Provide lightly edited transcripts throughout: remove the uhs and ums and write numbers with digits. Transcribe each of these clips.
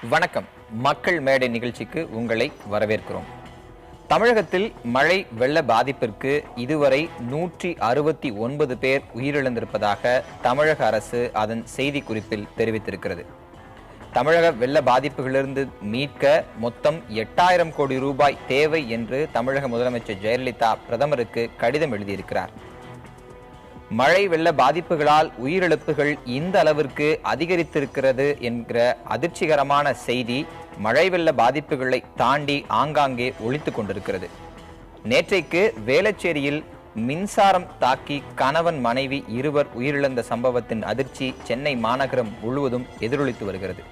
வணக்கம். மக்கள் மேடை நிகழ்ச்சிக்கு உங்களை வரவேற்கிறோம். தமிழகத்தில் மழை வெள்ள பாதிப்பிற்கு இதுவரை 169 பேர் உயிரிழந்திருப்பதாக தமிழக அரசு அதன் செய்திக்குறிப்பில் தெரிவித்திருக்கிறது. தமிழக வெள்ள பாதிப்புகளிலிருந்து மீட்க மொத்தம் 8000 கோடி ரூபாய் தேவை என்று தமிழக முதலமைச்சர் ஜெயலலிதா பிரதமருக்கு கடிதம் எழுதியிருக்கிறார். மழை வெள்ள பாதிப்புகளால் உயிரிழப்புகள் இந்த அளவிற்கு அதிகரித்திருக்கிறது என்கிற அதிர்ச்சிகரமான செய்தி மழை வெள்ள பாதிப்புகளை தாண்டி ஆங்காங்கே ஒலித்துக் கொண்டிருக்கிறது. நேற்றைக்கு வேளச்சேரியில் மின்சாரம் தாக்கி கணவன் மனைவி இருவர் உயிரிழந்த சம்பவத்தின் அதிர்ச்சி சென்னை மாநகரம் முழுவதும் எதிரொலித்து வருகிறது.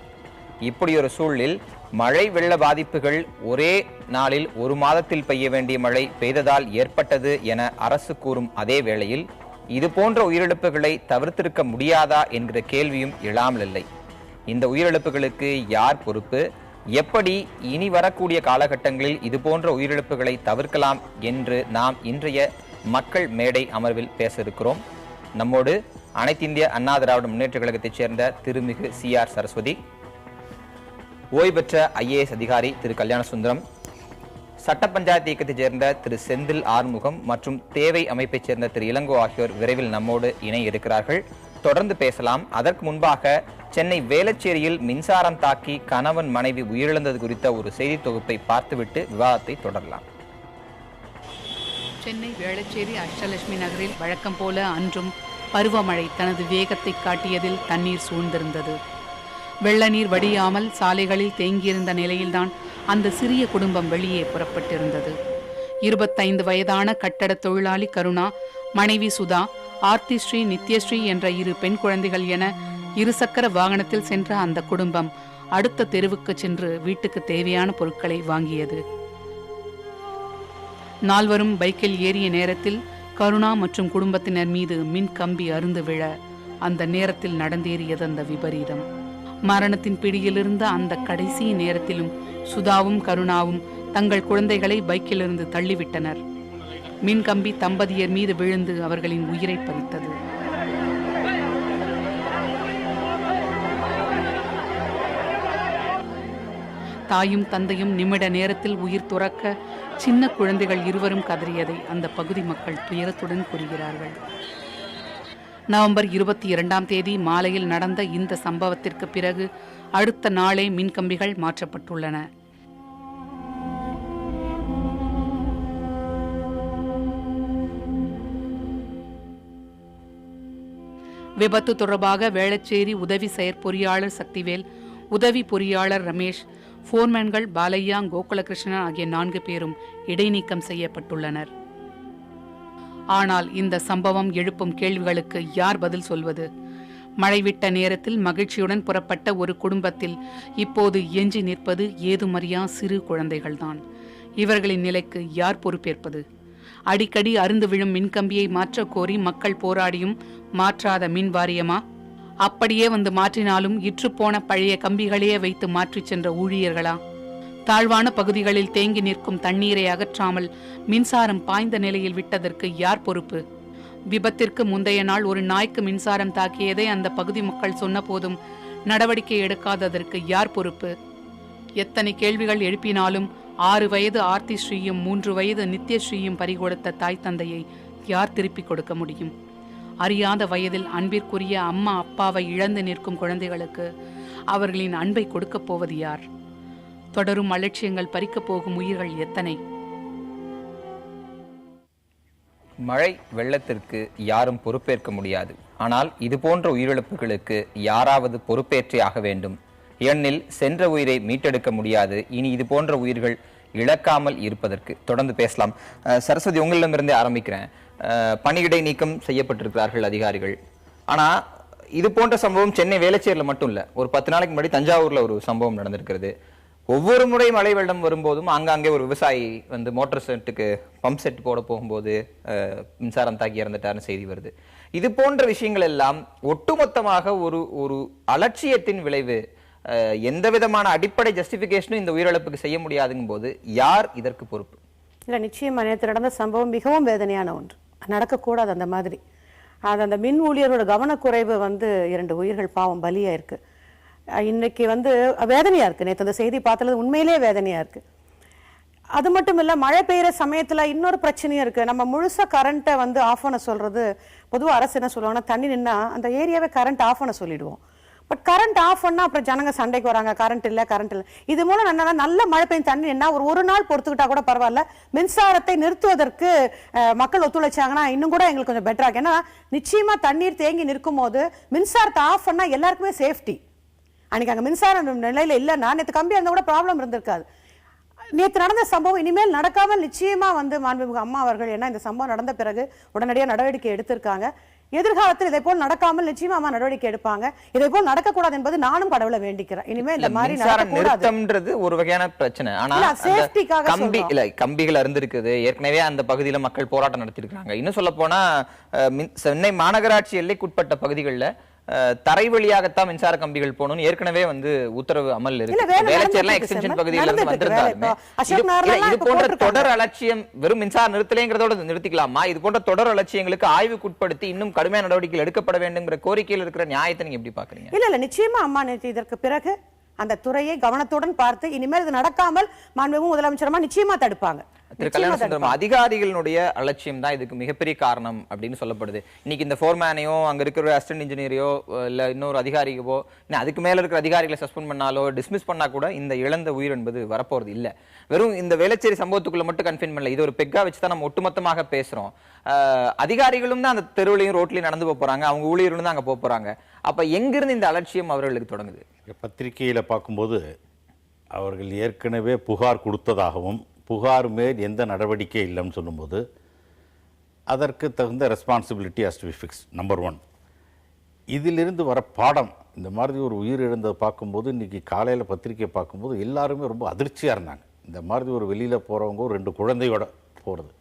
இப்படி ஒரு சூழலில் மழை வெள்ள பாதிப்புகள் ஒரே நாளில் ஒரு மாதத்தில் பெய்ய வேண்டிய மழை பெய்ததால் ஏற்பட்டது என அரசு கூறும் அதே வேளையில் இது போன்ற உயிரிழப்புகளை தவிர்த்திருக்க முடியாதா என்கிற கேள்வியும் எழாமல் இல்லை. இந்த உயிரிழப்புகளுக்கு யார் பொறுப்பு, எப்படி இனி வரக்கூடிய காலகட்டங்களில் இது போன்ற உயிரிழப்புகளை தவிர்க்கலாம் என்று நாம் இன்றைய மக்கள் மேடை அமர்வில் பேச இருக்கிறோம். நம்மோடு அனைத்து இந்திய அண்ணா திராவிட முன்னேற்ற கழகத்தைச் சேர்ந்த திருமிகு CR சரஸ்வதி, ஓய்வு பெற்ற IAS அதிகாரி திரு கல்யாண சுந்தரம், சட்ட பஞ்சாயத்து இயக்கத்தைச் சேர்ந்த திரு செந்தில் ஆறுமுகம் மற்றும் தேவை அமைப்பைச் சேர்ந்த திரு இளங்கோ ஆகியோர் விரைவில் நம்மோடு இணைய இருக்கிறார்கள். தொடர்ந்து பேசலாம். அதற்கு முன்பாக சென்னை வேளச்சேரியில் மின்சாரம் தாக்கி கணவன் மனைவி உயிரிழந்தது குறித்த ஒரு செய்தி தொகுப்பை பார்த்துவிட்டு விவாதத்தை தொடரலாம். சென்னை வேளச்சேரி அஷ்டலட்சுமி நகரில் வழக்கம் போல அன்றும் பருவமழை தனது வேகத்தை காட்டியதில் தண்ணீர் சூழ்ந்திருந்தது. வெள்ள நீர் வடியாமல் சாலைகளில் தேங்கியிருந்த நிலையில்தான் அந்த சிறிய குடும்பம் வெளியே புறப்பட்டிருந்தது. 25 வயதான கட்டட தொழிலாளி கருணா, மனைவி சுதா, ஆர்த்தி ஸ்ரீ, நித்யஸ்ரீ என்ற 2 பெண் குழந்தைகள் என இருசக்கர வாகனத்தில் சென்ற அந்த குடும்பம் அடுத்த தெருவுக்கு சென்று வீட்டுக்கு தேவையான பொருட்களை வாங்கியது. நால்வரும் பைக்கில் ஏறிய நேரத்தில் கருணா மற்றும் குடும்பத்தினர் மீது மின் கம்பி அருந்து விழ அந்த நேரத்தில் நடந்தேறியது அந்த விபரீதம். மரணத்தின் பிடியிலிருந்த அந்த கடைசி நேரத்திலும் சுதாவும் கருணாவும் தங்கள் குழந்தைகளை பைக்கிலிருந்து தள்ளிவிட்டனர். மின்கம்பி தம்பதியர் மீது விழுந்து அவர்களின் உயிரை பறித்தது. தாயும் தந்தையும் நிமிட நேரத்தில் உயிர் துறக்க சின்ன குழந்தைகள் இருவரும் கதறியதை அந்த பகுதி மக்கள் துயரத்துடன் கூறுகிறார்கள். நவம்பர் 22ஆம் தேதி மாலையில் நடந்த இந்த சம்பவத்திற்கு பிறகு அடுத்த நாளே மின்கம்பிகள் மாற்றப்பட்டுள்ளன. விபத்து தொடர்பாக வேளச்சேரி உதவி செயற்பொறியாளர் சக்திவேல், உதவி பொறியாளர் ரமேஷ், போர்மேன்கள் பாலையா, கோகுலகிருஷ்ணன் ஆகிய 4 பேரும் இடைநீக்கம் செய்யப்பட்டுள்ளனர். ஆனால் இந்த சம்பவம் எழுப்பும் கேள்விகளுக்கு யார் பதில் சொல்வது? மழைவிட்ட நேரத்தில் மகிழ்ச்சியுடன் புறப்பட்ட ஒரு குடும்பத்தில் இப்போது எஞ்சி நிற்பது ஏதுமறியா சிறு குழந்தைகள்தான். இவர்களின் நிலைக்கு யார் பொறுப்பேற்பது? அடிக்கடி அருந்து விழும் மின்கம்பியை மாற்ற கோரி மக்கள் போராடியும் மாற்றாத மின் வாரியமா? அப்படியே வந்து மாற்றினாலும் இற்றுப்போன பழைய கம்பிகளையே வைத்து மாற்றிச் சென்ற ஊழியர்களா? தாழ்வான பகுதிகளில் தேங்கி நிற்கும் தண்ணீரை அகற்றாமல் மின்சாரம் பாய்ந்த நிலையில் விட்டதற்கு யார் பொறுப்பு? விபத்திற்கு முந்தைய நாள் ஒரு நாய்க்கு மின்சாரம் தாக்கியதை அந்த பகுதி மக்கள் சொன்ன போதும் நடவடிக்கை எடுக்காததற்கு யார் பொறுப்பு? எத்தனை கேள்விகள் எழுப்பினாலும் 6 வயது ஆர்த்தி ஸ்ரீயும் 3 வயது நித்யஸ்ரீயும் பறிகொடுத்த தாய் தந்தையை யார் திருப்பிக் கொடுக்க முடியும்? அறியாத வயதில் அன்பிற்குரிய அம்மா அப்பாவை இழந்து நிற்கும் குழந்தைகளுக்கு அவர்களின் அன்பை கொடுக்கப் போவது யார்? தொடரும் அலட்சியங்கள் பறிக்கப் போகும் உயிர்கள் எத்தனை? மழை வெள்ளத்திற்கு யாரும் பொறுப்பேற்க முடியாது. ஆனால் இது போன்ற உயிரிழப்புகளுக்கு யாராவது பொறுப்பேற்றே ஆக வேண்டும். ஏனெனில் சென்ற உயிரை மீட்டெடுக்க முடியாது. இனி இது போன்ற உயிர்கள் இழக்காமல் இருப்பதற்கு தொடர்ந்து பேசலாம். சரஸ்வதி, உங்களிடமிருந்தே ஆரம்பிக்கிறேன். பணியிடை நீக்கம் செய்யப்பட்டிருக்கிறார்கள் அதிகாரிகள். ஆனா இது போன்ற சம்பவம் சென்னை வேளச்சேரியில் மட்டும் இல்ல, ஒரு 10 நாளைக்கு முன்னாடி தஞ்சாவூர்ல ஒரு சம்பவம் நடந்திருக்கிறது. ஒவ்வொரு முறை மழை வெள்ளம் வரும்போதும் ஆங்காங்கே ஒரு விவசாயி வந்து மோட்டார் செட்டுக்கு பம்ப் செட் போட போகும்போது மின்சாரம் தாக்கி இறந்துட்டாருன்னு செய்தி வருது. இது போன்ற விஷயங்கள் எல்லாம் ஒட்டுமொத்தமாக ஒரு ஒரு அலட்சியத்தின் விளைவு. எந்த விதமான அடிப்படை ஜஸ்டிபிகேஷனும் இந்த உயிரிழப்புக்கு செய்ய முடியாதுங்கும் போது யார் இதற்கு பொறுப்பு? இல்லை, நிச்சயமா நேற்று நடந்த சம்பவம் மிகவும் வேதனையான ஒன்று. நடக்கக்கூடாது அந்த மாதிரி. அது அந்த மின் ஊழியரோட கவனக்குறைவு 2 உயிர்கள் பாவம் பலியாயிருக்கு. இன்னைக்கு வந்து வேதனையா இருக்கு. நேற்று அந்த செய்தி பார்த்தது உண்மையிலேயே வேதனையா இருக்கு. அது மட்டும் இல்ல, மழை பெய்யுற சமயத்துல இன்னொரு பிரச்சனையும் இருக்கு. நம்ம முழுசா கரண்ட்டை வந்து ஆஃப் பண்ண சொல்றது, பொதுவாக அரசு என்ன சொல்லுவாங்கன்னா, தண்ணி நின்னா அந்த ஏரியாவே கரண்ட் ஆஃப் பண்ண சொல்லிடுவோம். பட் கரண்ட் ஆஃப் பண்ணா அப்புறம் ஜனங்க சண்டைக்கு வராங்க, கரண்ட் இல்ல கரண்ட் இல்ல. இது மூலம் என்னன்னா, நல்ல மழை பெய்யும் தண்ணி நின்னா ஒரு நாள் பொறுத்துக்கிட்டா கூட பரவாயில்ல, மின்சாரத்தை நிறுத்துவதற்கு மக்கள் ஒத்துழைச்சாங்கன்னா இன்னும் கூட எங்களுக்கு கொஞ்சம் பெட்டரா இருக்கு. ஏன்னா நிச்சயமா தண்ணீர் தேங்கி நிற்கும் போது மின்சாரத்தை ஆஃப் பண்ணா எல்லாருக்குமே சேஃப்டி. அன்னைக்கு அங்க மின்சாரம் நிலையில இல்லைன்னா நேற்று கம்பி இருந்தா கூட ப்ராப்ளம் இருந்திருக்காது. நேற்று நடந்த சம்பவம் இனிமேல் நடக்காமல் நிச்சயமா வந்து மாண்புமிகு அம்மா அவர்கள், ஏன்னா இந்த சம்பவம் நடந்த பிறகு உடனடியாக நடவடிக்கை எடுத்திருக்காங்க. எதிர்காலத்தில் இதே போல் நடக்காமல் நிச்சயமா அம்மா நடவடிக்கை எடுப்பாங்க. இதே போல் நடக்கக்கூடாது என்பது நானும் கடவுளை வேண்டிக்கிறேன். இனிமே இந்த மாதிரி நடக்கக்கூடாது. ஒரு வகையான பிரச்சனை. ஆனா கம்பிகள் அருந்திருக்குது. ஏற்கனவே அந்த பகுதியில மக்கள் போராட்டம் நடத்திருக்காங்க. இன்னும் சொல்ல போனா சென்னை மாநகராட்சி எல்லைக்குட்பட்ட பகுதிகளில் தரை வழியாகத்தான் மின்சார கம்பிகள் போகணும்னு ஏற்கனவே வந்து உத்தரவு அமல் இருக்கு. வேளச்சேரிலாம் எக்ஸ்டென்ஷன் பகுதியில இருந்து வந்திருந்தாலுமே இது போன்ற தொடர் அலட்சியம் வெறும் மின்சார நிறுத்தலைங்கிறதோட நிறுத்திக்கலாமா? இது போன்ற தொடர் அலட்சியங்களுக்கு ஆய்வுக்குட்படுத்தி இன்னும் கடுமையான நடவடிக்கைகள் எடுக்கப்பட வேண்டுங்கிற கோரிக்கையில் இருக்கிற நியாயத்தை நீங்க எப்படி பாக்குறீங்க? இல்ல நிச்சயமா அம்மா இதற்கு பிறகு அந்த துறையை கவனத்துடன் பார்த்து இனிமேல் இது நடக்காமல் மாண்புமிகு முதலமைச்சரமா நிச்சயமா தடுப்பாங்க. திரு கல்யாணசுந்தரம், அதிகாரிகளுடைய அலட்சியம் தான் இதுக்கு மிகப்பெரிய காரணம் அப்படின்னு சொல்லப்படுது. இன்னைக்கு இந்த ஃபோர்மேனையோ அங்க இருக்கிற அசிஸ்டன்ட் இன்ஜினியரையோ இல்ல இன்னொரு அதிகாரியவோ அதுக்கு மேல இருக்கிற அதிகாரிகளை சஸ்பெண்ட் பண்ணாலோ டிஸ்மிஸ் பண்ணா கூட இந்த இழந்த உயிர் என்பது வரப்போறது இல்ல. வெறும் இந்த வேளச்சேரி சம்பவத்துக்குள்ள மட்டும் கன்ஃபைன் பண்ணல. இது ஒரு பெக்கா வச்சுதான் நம்ம ஒட்டுமொத்தமாக பேசுறோம். அதிகாரிகளும் தான் அந்த தெருவிலையும் ரோட்லயும் நடந்து போறாங்க, அவங்க ஊழியர்களும் தான் அங்க போறாங்க. அப்ப எங்கிருந்து இந்த அலட்சியம் அவர்களுக்கு தொடங்குது? பத்திரிகையில பார்க்கும்போது அவர்கள் ஏற்கனவே புகார் கொடுத்ததாகவும் புகார் மேல் எந்த நடவடிக்கை இல்லைன்னு சொல்லும்போது அதற்கு தகுந்த responsibility has to be fixed. Number 1. இதிலிருந்து வர பாடம், இந்த மாதிரி ஒரு உயிர் இழந்ததை பார்க்கும்போது இன்றைக்கி காலையில் பத்திரிக்கை பார்க்கும்போது எல்லாருமே ரொம்ப அதிர்ச்சியாக இருந்தாங்க. இந்த மாதிரி ஒரு வெளியில் போகிறவங்க ஒரு 2 குழந்தையோட போகிறது,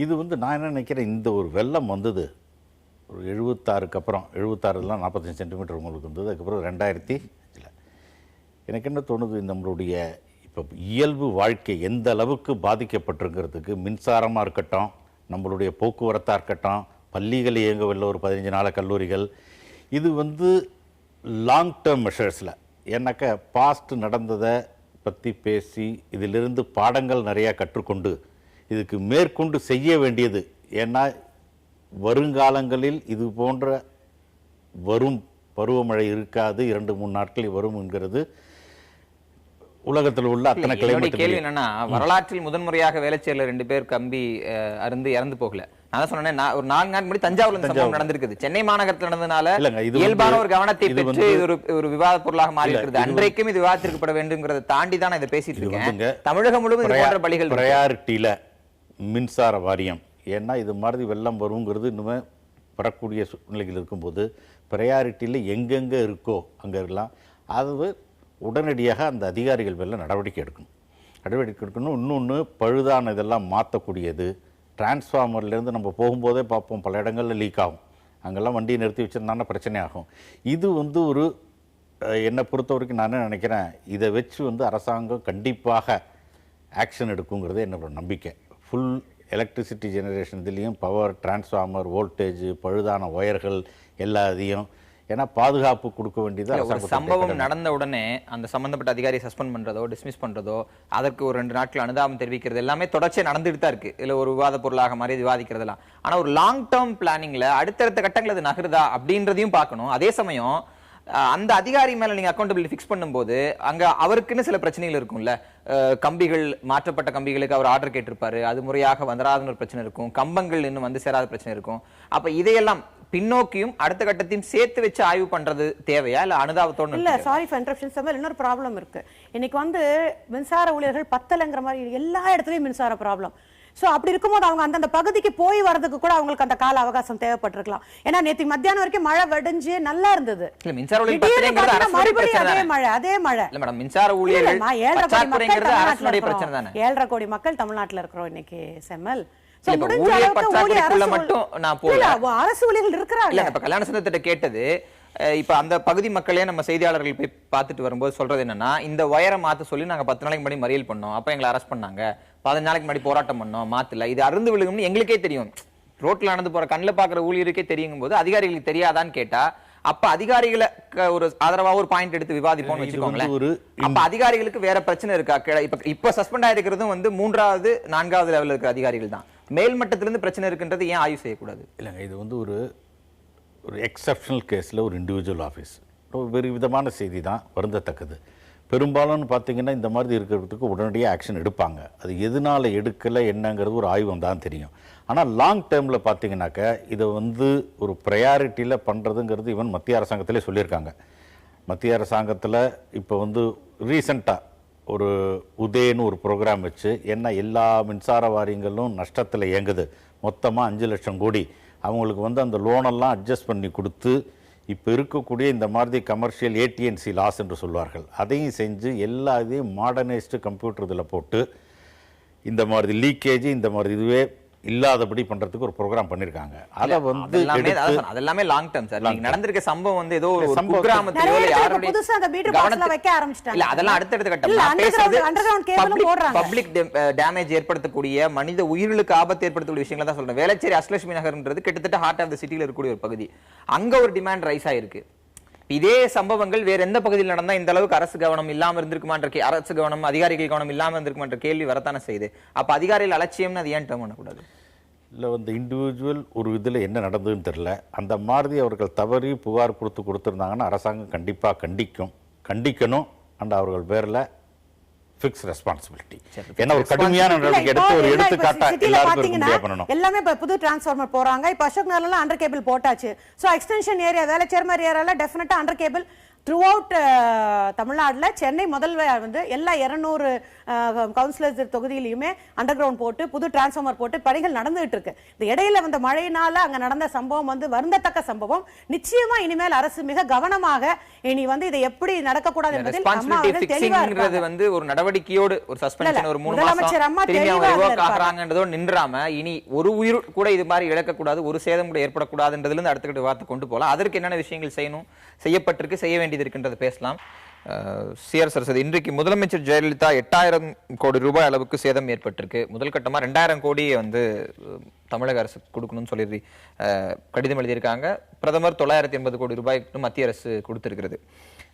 இது வந்து நான் என்ன நினைக்கிறேன், இந்த ஒரு வெள்ளம் வந்தது ஒரு 76க்கு அப்புறம், 76 45 சென்டிமீட்டர் உங்களுக்கு வந்தது. அதுக்கப்புறம் 2000 எனக்கு என்ன தோணுது, நம்மளுடைய இப்போ இயல்பு வாழ்க்கை எந்த அளவுக்கு பாதிக்கப்பட்டிருக்கிறதுக்கு, மின்சாரமாக இருக்கட்டும், நம்மளுடைய போக்குவரத்தாக இருக்கட்டும், பள்ளிகள் இயங்கவில்லை ஒரு 15 நாள கல்லூரிகள், இது வந்து லாங் டேர்ம் மெஷர்ஸில். ஏன்னாக்கா பாஸ்ட் நடந்ததை பற்றி பேசி இதிலிருந்து பாடங்கள் நிறையா கற்றுக்கொண்டு இதுக்கு மேற்கொண்டு செய்ய வேண்டியது. ஏன்னா வருங்காலங்களில் இது போன்ற வரும் பருவமழை இருக்காது, 2-3 நாட்களில் வரும் என்கிறது உலகத்தில் உள்ள அத்தனை கிளைமேட். கேள்வி என்னன்னா, வரலாற்றில் முதன்முறையாக வேளச்சேரியில் 2 பேர் கம்பி அருந்து இறந்து போகல. நான் சொன்னேன், ஒரு 4 நாள் முன்னாடி தஞ்சாவூர்ல சம்பவம் நடந்திருக்குது. சென்னை மாநகரத்தில் நடந்ததுனால இயல்பான ஒரு கவனத்தை பெற்று இது ஒரு விவாத பொருளாக மாறி இருக்கிறது. அன்றைக்கும் இது விவாதத்திற்கப்பட வேண்டும்ங்கிறத தாண்டி தான் இதை பேசிட்டு இருக்கேன். தமிழகம் முழுவதும் பலிகள் ப்ரையாரிட்டியில மின்சார வாரியம், ஏன்னா இது மாதிரி வெள்ளம் வருங்கிறது இன்னுமே வரக்கூடிய சூழ்நிலைகள் இருக்கும்போது ப்ரையாரிட்டியில் எங்கெங்கே இருக்கோ அங்கே எல்லாம் அது உடனடியாக அந்த அதிகாரிகள் மேலே நடவடிக்கை எடுக்கணும். இன்னொன்று பழுதான இதெல்லாம் மாற்றக்கூடியது. டிரான்ஸ்ஃபார்மர்லேருந்து நம்ம போகும்போதே பார்ப்போம், பல இடங்களில் லீக் ஆகும், அங்கெல்லாம் வண்டியை நிறுத்தி வச்சுருந்தாங்கன்னா பிரச்சனை ஆகும். இது வந்து ஒரு என்னை பொறுத்த வரைக்கும் நான் என்ன நினைக்கிறேன், இதை வச்சு வந்து அரசாங்கம் கண்டிப்பாக ஆக்ஷன் எடுக்குங்கிறது என்னோட நம்பிக்கை. ஃபுல் எலக்ட்ரிசிட்டி ஜெனரேஷன் இதுலேயும் பவர், டிரான்ஸ்ஃபார்மர், வோல்டேஜ், பழுதான ஒயர்கள் எல்லாத்தையும், ஏன்னா பாதுகாப்பு கொடுக்க வேண்டியது. சம்பவம் நடந்த உடனே அந்த சம்பந்தப்பட்ட அதிகாரியை சஸ்பெண்ட் பண்றதோ டிஸ்மிஸ் பண்றதோ அதற்கு ஒரு 2 நாட்கள் அனுதாபம் தெரிவிக்கிறது எல்லாமே தொடர்ச்சியா நடந்துட்டு தான் இருக்கு. இல்ல ஒரு விவாத பொருளாக மாதிரி விவாதிக்கிறதெல்லாம். ஆனா ஒரு லாங் டேர்ம் பிளானிங்ல அடுத்தடுத்த கட்டங்கள் அது நகருதா அப்படின்றதையும் பார்க்கணும். அதே சமயம் அந்த அதிகாரி மேல நீங்க அக்கௌண்டபிலிட்டி ஃபிக்ஸ் பண்ணும்போது அங்க அவருக்குன்னு சில பிரச்சனைகள் இருக்கும்ல. கம்பிகள், மாற்றப்பட்ட கம்பிகளுக்கு அவர் ஆர்டர் கேட்டிருப்பாரு, அது முறையாக வந்துடாத ஒரு பிரச்சனை இருக்கும், கம்பங்கள் இன்னும் வந்து சேராத பிரச்சனை இருக்கும். அப்ப இதையெல்லாம் பின்னோக்கியும் அடுத்த கட்டத்தையும் சேர்த்து வச்சு ஆய்வு பண்றது தேவையா இல்ல அனுதாபத்தோட? இல்ல, சாரி ஃபார் இன்டரப்ஷன் சார், இன்னொரு ப்ராப்ளம் இருக்கு. இன்னைக்கு வந்து மின்சார ஊழியர்கள் பத்தலைங்கிற மாதிரி எல்லா இடத்துலயும் மின்சார ப்ராப்ளம். சோ அப்படி இருக்கும்போது அவங்க அந்தந்த பகுதிக்கு போய் வரதுக்கு கூட அவங்களுக்கு அந்த கால அவகாசம் தேவைப்பட்டிருக்கலாம். ஏன்னா நேற்று மத்தியானம் வரைக்கும் மழை வடிஞ்சு நல்லா இருந்தது. அதே மழை மின்சார ஊழியர்கள் 7.5 கோடி மக்கள் தமிழ்நாட்டில் இருக்கிறோம் இன்னைக்கு செம்மல். அரசு ஊழியர்கள் இருக்கிறாங்க. கல்யாணசுந்தரத்திட்ட கேட்டது, இப்ப அந்த பகுதி மக்களே நம்ம செய்தியாளர்கள் போய் பார்த்துட்டு வரும்போது சொல்றது என்னன்னா, இந்த ஒயரை மாத்த சொல்லி நாங்க 10 நாளைக்கு முன்னாடி மறியல் பண்ணோம், அப்ப எங்களை அரெஸ்ட் பண்ணாங்க, 15 நாளைக்கு முன்னாடி போராட்டம் பண்ணோம், மாத்தல, இது அருந்து விழுகும்னு எங்களுக்கே தெரியும், ரோட்ல நடந்து போற கண்ணில் பாக்குற ஊழியருக்கே தெரியும் போது அதிகாரிகளுக்கு தெரியாதான்னு கேட்டா அப்ப அதிகாரிகளை ஒரு ஆதரவா ஒரு பாயிண்ட் எடுத்து விவாதிப்போம்னு வச்சுக்கோங்களேன். அப்ப அதிகாரிகளுக்கு வேற பிரச்சனை இருக்கா? இப்ப சஸ்பெண்ட் ஆயிருக்கிறதும் வந்து 3வது 4வது லெவல்ல இருக்கிற அதிகாரிகள் தான். மேல்மட்டத்திலிருந்து பிரச்சனை இருக்குன்றது ஏன் ஆய்வு செய்யக்கூடாது? இல்லைங்க, இது வந்து ஒரு எக்ஸப்ஷனல் கேஸில் ஒரு இண்டிவிஜுவல் ஆஃபீஸ் ஒரு விதமான செய்தி தான், வருந்தத்தக்கது. பெரும்பாலும் பார்த்தீங்கன்னா இந்த மாதிரி இருக்கிறதுக்கு உடனடியாக ஆக்ஷன் எடுப்பாங்க. அது எதனால் எடுக்கலை என்னங்கிறது ஒரு ஆய்வு தான் தெரியும். ஆனால் லாங் டேர்மில் பார்த்தீங்கன்னாக்க இதை வந்து ஒரு ப்ரையாரிட்டியில் பண்ணுறதுங்கிறது ஈவன் மத்திய அரசாங்கத்திலே சொல்லியிருக்காங்க. மத்திய அரசாங்கத்தில் இப்போ வந்து ரீசண்டாக ஒரு உதயன்னு ஒரு ப்ரோக்ராம் வச்சு, ஏன்னா எல்லா மின்சார வாரியங்களும் நஷ்டத்தில் இயங்குது, மொத்தமாக 5 லட்சம் கோடி அவங்களுக்கு வந்து அந்த லோனெல்லாம் அட்ஜஸ்ட் பண்ணி கொடுத்து இப்போ இருக்கக்கூடிய இந்த மாதிரி கமர்ஷியல் ஏடிஎன்சி லாஸ் என்று சொல்வார்கள், அதையும் செஞ்சு எல்லா இதையும் மாடர்னைஸ்டு கம்ப்யூட்டர் இதில் போட்டு இந்த மாதிரி லீக்கேஜ் இந்த மாதிரி இதுவே இல்லாதபடி பண்றதுக்கு ஒரு ப்ரோக்ராம் பண்ணிருக்காங்க. அத வந்து அதெல்லாமே லாங் டர்ம் சார். நீங்க நடந்திருக்க சம்பவம் வந்து ஏதோ ஒரு குக்கிராமத்திலோ யாரோட புதுசா அந்த மீட்டர் பாக்ஸ்ல வைக்க ஆரம்பிச்சிட்டாங்க. இல்ல அதெல்லாம் அடுத்த கட்டம். நான் பேசுறது அண்டர்கிரவுண்ட் கேபிளும் போடுறாங்க. பப்ளிக் டேமேஜ் ஏற்படுத்தக்கூடிய மனித உயிர்களுக்கு ஆபத்து ஏற்படுத்தக்கூடிய விஷயங்களை தான் சொல்றேன். வேளச்சேரி அஷ்லட்சுமி நகர்ன்றது கிட்டத்தட்ட ஹார்ட் ஆஃப் தி சிட்டில இருக்கக்கூடிய ஒரு பகுதி. அங்க ஒரு டிமாண்ட் ரைஸ் ஆயிருக்கு. இதே சம்பவங்கள் வேற எந்த பகுதியில் நடந்தா இந்த அளவுக்கு அரசு கவனம் இல்லாம இருந்திருக்குமான்ற அரசு கவனம் அதிகாரிகள் கவனம் இல்லாம இருந்திருக்குமான்ற கேள்வி வரத்தானே செய்யுது. அப்ப அதிகாரிகள் அலட்சியம்னு அது ஏன் டேர்ம் பண்ணக்கூடாது? இல்லை வந்து இண்டிவிஜுவல் ஒரு இதில் என்ன நடந்ததுன்னு தெரியல. அந்த மாதிரி அவர்கள் தவறி புகார் கொடுத்துருந்தாங்கன்னா அரசாங்கம் கண்டிப்பாக கண்டிக்கணும். அண்ட் அவர்கள் பேரில் ஃபிக்ஸ் ரெஸ்பான்சிபிலிட்டி. ஏன்னா ஒரு கடுமையான நடவடிக்கை எடுத்து ஒரு எடுத்துக்காட்டா எல்லாருக்கும் பண்ணணும். எல்லாமே இப்போ புது டிரான்ஸ்ஃபார்மர் போறாங்க. இப்போ அசோக் நகர்ல அண்டர் கேபிள் போட்டாச்சு. ஸோ எக்ஸ்டென்ஷன் ஏரியா வேளச்சேரி ஏரியால டெஃபினட்டா அண்டர் கேபிள் த்ரூ அவுட் தமிழ்நாடுல சென்னை முதல் வந்து எல்லா 200 கவுன்சிலர்ஸ் தொகுதியிலையுமே அண்டர் கிரவுண்ட் போட்டு புது டிரான்ஸ்ஃபார்மர் போட்டு பணிகள் நடந்துகிட்டு இருக்கு. இந்த இடையில வந்த மழையினால அங்க நடந்த சம்பவம் வந்து வருந்தத்தக்க சம்பவம். நிச்சயமா இனிமேல் அரசு மிக கவனமாக இனி வந்து இதை எப்படி நடக்கக்கூடாது என்பதில் தெளிவாகிறது வந்து ஒரு நடவடிக்கையோடு ஒரு சஸ்பென்ஷன் ஒரு 3 மாசம் திரும்பி அவங்க ரிவோக் ஆகறாங்கன்றதோ நின்றாம இனி ஒரு உயிர் கூட இது மாதிரி இழக்கக்கூடாது, ஒரு சேதம் கூட ஏற்படக்கூடாதுன்றதுல இருந்து அடுத்த கட்ட வார்த்தை கொண்டு போகலாம். அதற்கு என்னென்ன விஷயங்கள் செய்யணும், செய்யப்பட்டிருக்கு, செய்ய வேண்டியது இருக்கின்றது பேசலாம். சிஆர் சரஸ்வதி, இன்றைக்கு முதலமைச்சர் ஜெயலலிதா 8000 கோடி ரூபாய் அளவுக்கு சேதம் ஏற்பட்டிருக்கு. முதல் கட்டமா 2000 கோடியை வந்து தமிழக அரசு கொடுக்கணும்னு சொல்லி கடிதம் எழுதியிருக்காங்க. பிரதமர் 980 கோடி ரூபாய்க்கு மத்திய அரசு கொடுத்திருக்கிறது.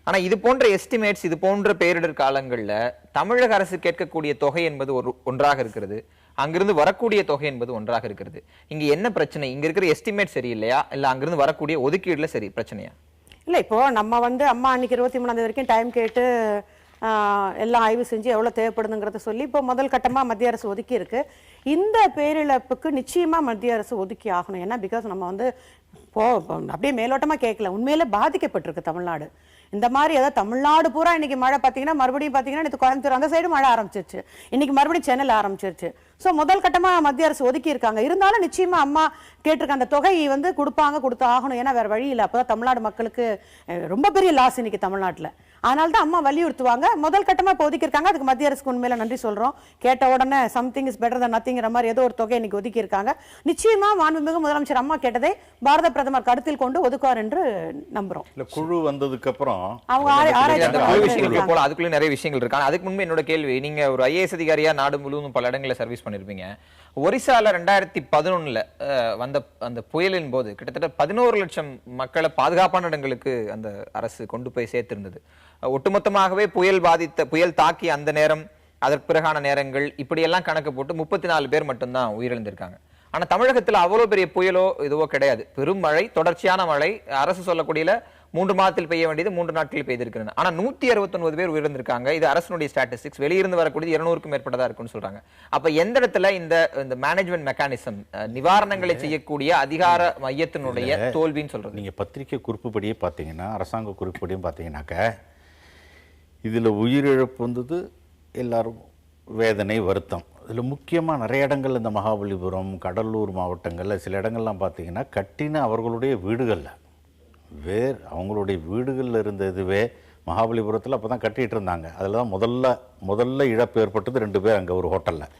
ஆனா இது போன்ற எஸ்டிமேட்ஸ், இது போன்ற பேரிடர் காலங்கள்ல தமிழக அரசு கேட்கக்கூடிய தொகை என்பது ஒன்றாக இருக்கிறது, அங்கிருந்து வரக்கூடிய தொகை என்பது ஒன்றாக இருக்கிறது. இங்க என்ன பிரச்சனை? இங்க இருக்கிற எஸ்டிமேட் சரியில்லையா, இல்ல அங்கிருந்து வரக்கூடிய ஒதுக்கீடுல சரி பிரச்சனையா? இல்லை, இப்போ நம்ம வந்து அம்மா அன்னைக்கு 23ஆம் வரைக்கும் டைம் கேட்டு எல்லாம் ஆய்வு செஞ்சு எவ்வளோ தேவைப்படுதுங்கிறத சொல்லி இப்போ முதல் கட்டமாக மத்திய அரசு ஒதுக்கி இருக்கு. இந்த பேரிழப்புக்கு நிச்சயமாக மத்திய அரசு ஒதுக்கி ஆகணும். ஏன்னா பிகாஸ் நம்ம வந்து அப்படியே மேலோட்டமாக கேட்கல, உண்மையிலே பாதிக்கப்பட்டிருக்கு தமிழ்நாடு. இந்த மாதிரி ஏதாவது தமிழ்நாடு பூரா இன்னைக்கு மழை பார்த்தீங்கன்னா மறுபடியும் பார்த்தீங்கன்னா இது கோயம்புத்தூர் அந்த சைடு மழை ஆரம்பிச்சிருச்சு, இன்னைக்கு மறுபடியும் சென்னையில் ஆரம்பிச்சிருச்சு. ஸோ முதல் கட்டமாக மத்திய அரசு ஒதுக்கி இருக்காங்க. இருந்தாலும் நிச்சயமா அம்மா கேட்டிருக்க அந்த தொகை வந்து கொடுத்து ஆகணும். ஏன்னா வேற வழி இல்லை. அப்போதான் தமிழ்நாடு மக்களுக்கு ரொம்ப பெரிய லாஸ் இன்னைக்கு தமிழ்நாட்டில். அதனால தான் அம்மா வலியுறுத்துவாங்க. முதல் கட்டமாக இப்போ ஒதுக்கி இருக்காங்க. அதுக்கு மத்திய அரசுக்கு உண்மையில நன்றி சொல்றோம். கேட்ட உடனே சம்திங் இஸ் பெட்டர் தன் நத்திங்கிற மாதிரி ஏதோ ஒரு தொகை இன்னைக்கு ஒதுக்கி இருக்காங்க. நிச்சயமா மாண்புமிகு முதலமைச்சர் அம்மா கேட்டதை பாரத பிரதமர் கருத்தில் கொண்டு ஒதுக்குவார் என்று நம்புறோம். குழு வந்ததுக்கு அப்புறம் அவங்க அதுக்குள்ள நிறைய விஷயங்கள் இருக்கு. அதுக்கு முன்பு என்னோட கேள்வி, நீங்க ஒரு ஐஏஎஸ் அதிகாரியா நாடு முழுவதும் பல இடங்களில் சர்வீஸ் பண்ணிருப்பீங்க. ஒரிசால 2011 வந்த அந்த புயலின் போது கிட்டத்தட்ட 11 லட்சம் மக்களை பாதுகாப்பான இடங்களுக்கு அந்த அரசு கொண்டு போய் சேர்த்திருந்தது. ஒட்டுமொத்தமாகவே புயல் தாக்கி அந்த நேரம் அதற்கு பிறகான நேரங்கள் இப்படியெல்லாம் கணக்கு போட்டு 34 பேர் மட்டும்தான் உயிரிழந்திருக்காங்க. ஆனா தமிழகத்தில் அவ்வளவு பெரிய புயலோ இதுவோ கிடையாது. பெரும் மழை, தொடர்ச்சியான மழை. அரசு சொல்லக்கூடிய 3 மாதத்தில் பெய்ய வேண்டியது 3 நாட்களில் பெய்திருக்கிறது. ஆனா 169 பேர் உயிரிழந்திருக்காங்க. இது அரசுடைய ஸ்டாட்டிஸ்டிக்ஸ். வெளியிருந்து வரக்கூடியது 200க்கும் மேற்பட்டதா இருக்குன்னு சொல்றாங்க. அப்ப எந்த இடத்துல இந்த மேனேஜ்மெண்ட் மெக்கானிசம், நிவாரணங்களை செய்யக்கூடிய அதிகார மையத்தினுடைய தோல்வின்னு சொல்றது? நீங்க பத்திரிகை குறிப்புப்படியே பாத்தீங்கன்னா, அரசாங்க குறிப்புப்படியும் பாத்தீங்கன்னாக்க இதுல உயிரிழப்பு வந்தது எல்லாரும் வேதனை, வருத்தம். இதில் முக்கியமாக நிறைய இடங்கள் இந்த மகாபலிபுரம், கடலூர் மாவட்டங்களில் சில இடங்கள்லாம் பார்த்தீங்கன்னா கட்டின அவர்களுடைய வீடுகளில் அவங்களுடைய வீடுகளில் இருந்த இதுவே மகாபலிபுரத்தில் அப்போ தான் கட்டிகிட்டு இருந்தாங்க. அதில் தான் முதல்ல இழப்பு ஏற்பட்டது 2 பேர் அங்கே ஒரு ஹோட்டலில்.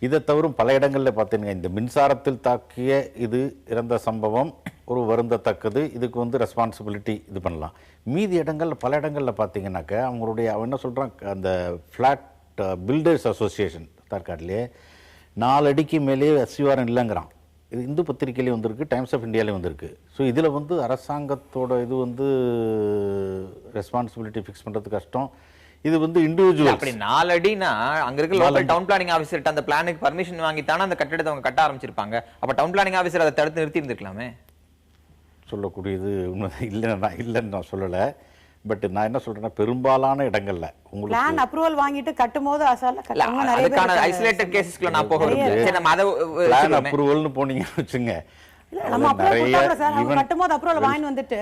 இதை தவிர பல இடங்களில் பார்த்தீங்கன்னா இந்த மின்சாரத்தில் தாக்கிய இது இறந்த சம்பவம் ஒரு வருந்தத்தக்கது. இதுக்கு வந்து ரெஸ்பான்சிபிலிட்டி இது பண்ணலாம். மீதி இடங்களில் பல இடங்களில் பார்த்தீங்கன்னாக்க அவங்களுடைய என்ன சொல்கிறான், அந்த ஃப்ளாட் பில்டர்ஸ் அசோசியேஷன் தற்காட்டிலே 4 அடிக்கு மேலேயே அஸ்திவாரம் இல்லைங்கிறான். இது இந்து பத்திரிகையிலையும் வந்திருக்கு, டைம்ஸ் ஆஃப் இந்தியாலையும் வந்திருக்கு. ஸோ இதில் வந்து அரசாங்கத்தோட இது வந்து ரெஸ்பான்சிபிலிட்டி ஃபிக்ஸ் பண்ணுறது கஷ்டம். இது வந்து இண்டிவிஜுவல் அப்படி 4 அடினா அங்க இருக்க லோக்கல் டவுன் பிளானிங் ஆபீசர்ட்ட அந்த பிளானுக்கு பர்மிஷன் வாங்கித்தானே அந்த கட்டடத்தை அவங்க கட்ட ஆரம்பிச்சிருப்பாங்க. அப்ப டவுன் பிளானிங் ஆபீசர் அதை தடுத்து நிறுத்தி இருந்திருக்கலாமே. சொல்லக்கூடியது உண்மை இல்லைன்னு நான் சொல்லலை. பட் நான் என்ன சொல்றேன்னா, பெரும்பாலான இடங்கள்ல உங்களுக்கு பிளான் அப்ரூவல் வாங்கிட்டு கட்டும்போது அசால்ட்டா இல்ல, கட்டுறவங்க நிறைய பேர் அதுக்கான இருக்காங்க. ஐசோலேட்டட் கேसेसக்குள்ள நான் போக விரும்பல. சரி, நம்ம அதை பிளான் அப்ரூவல்னு போனீங்கன்னு வச்சுங்க, இல்ல, நம்ம அப்ரூவல் கொடுத்தாங்க சார். அவங்க கட்டும்போது அப்ரூவல் வாங்கி வந்துட்டு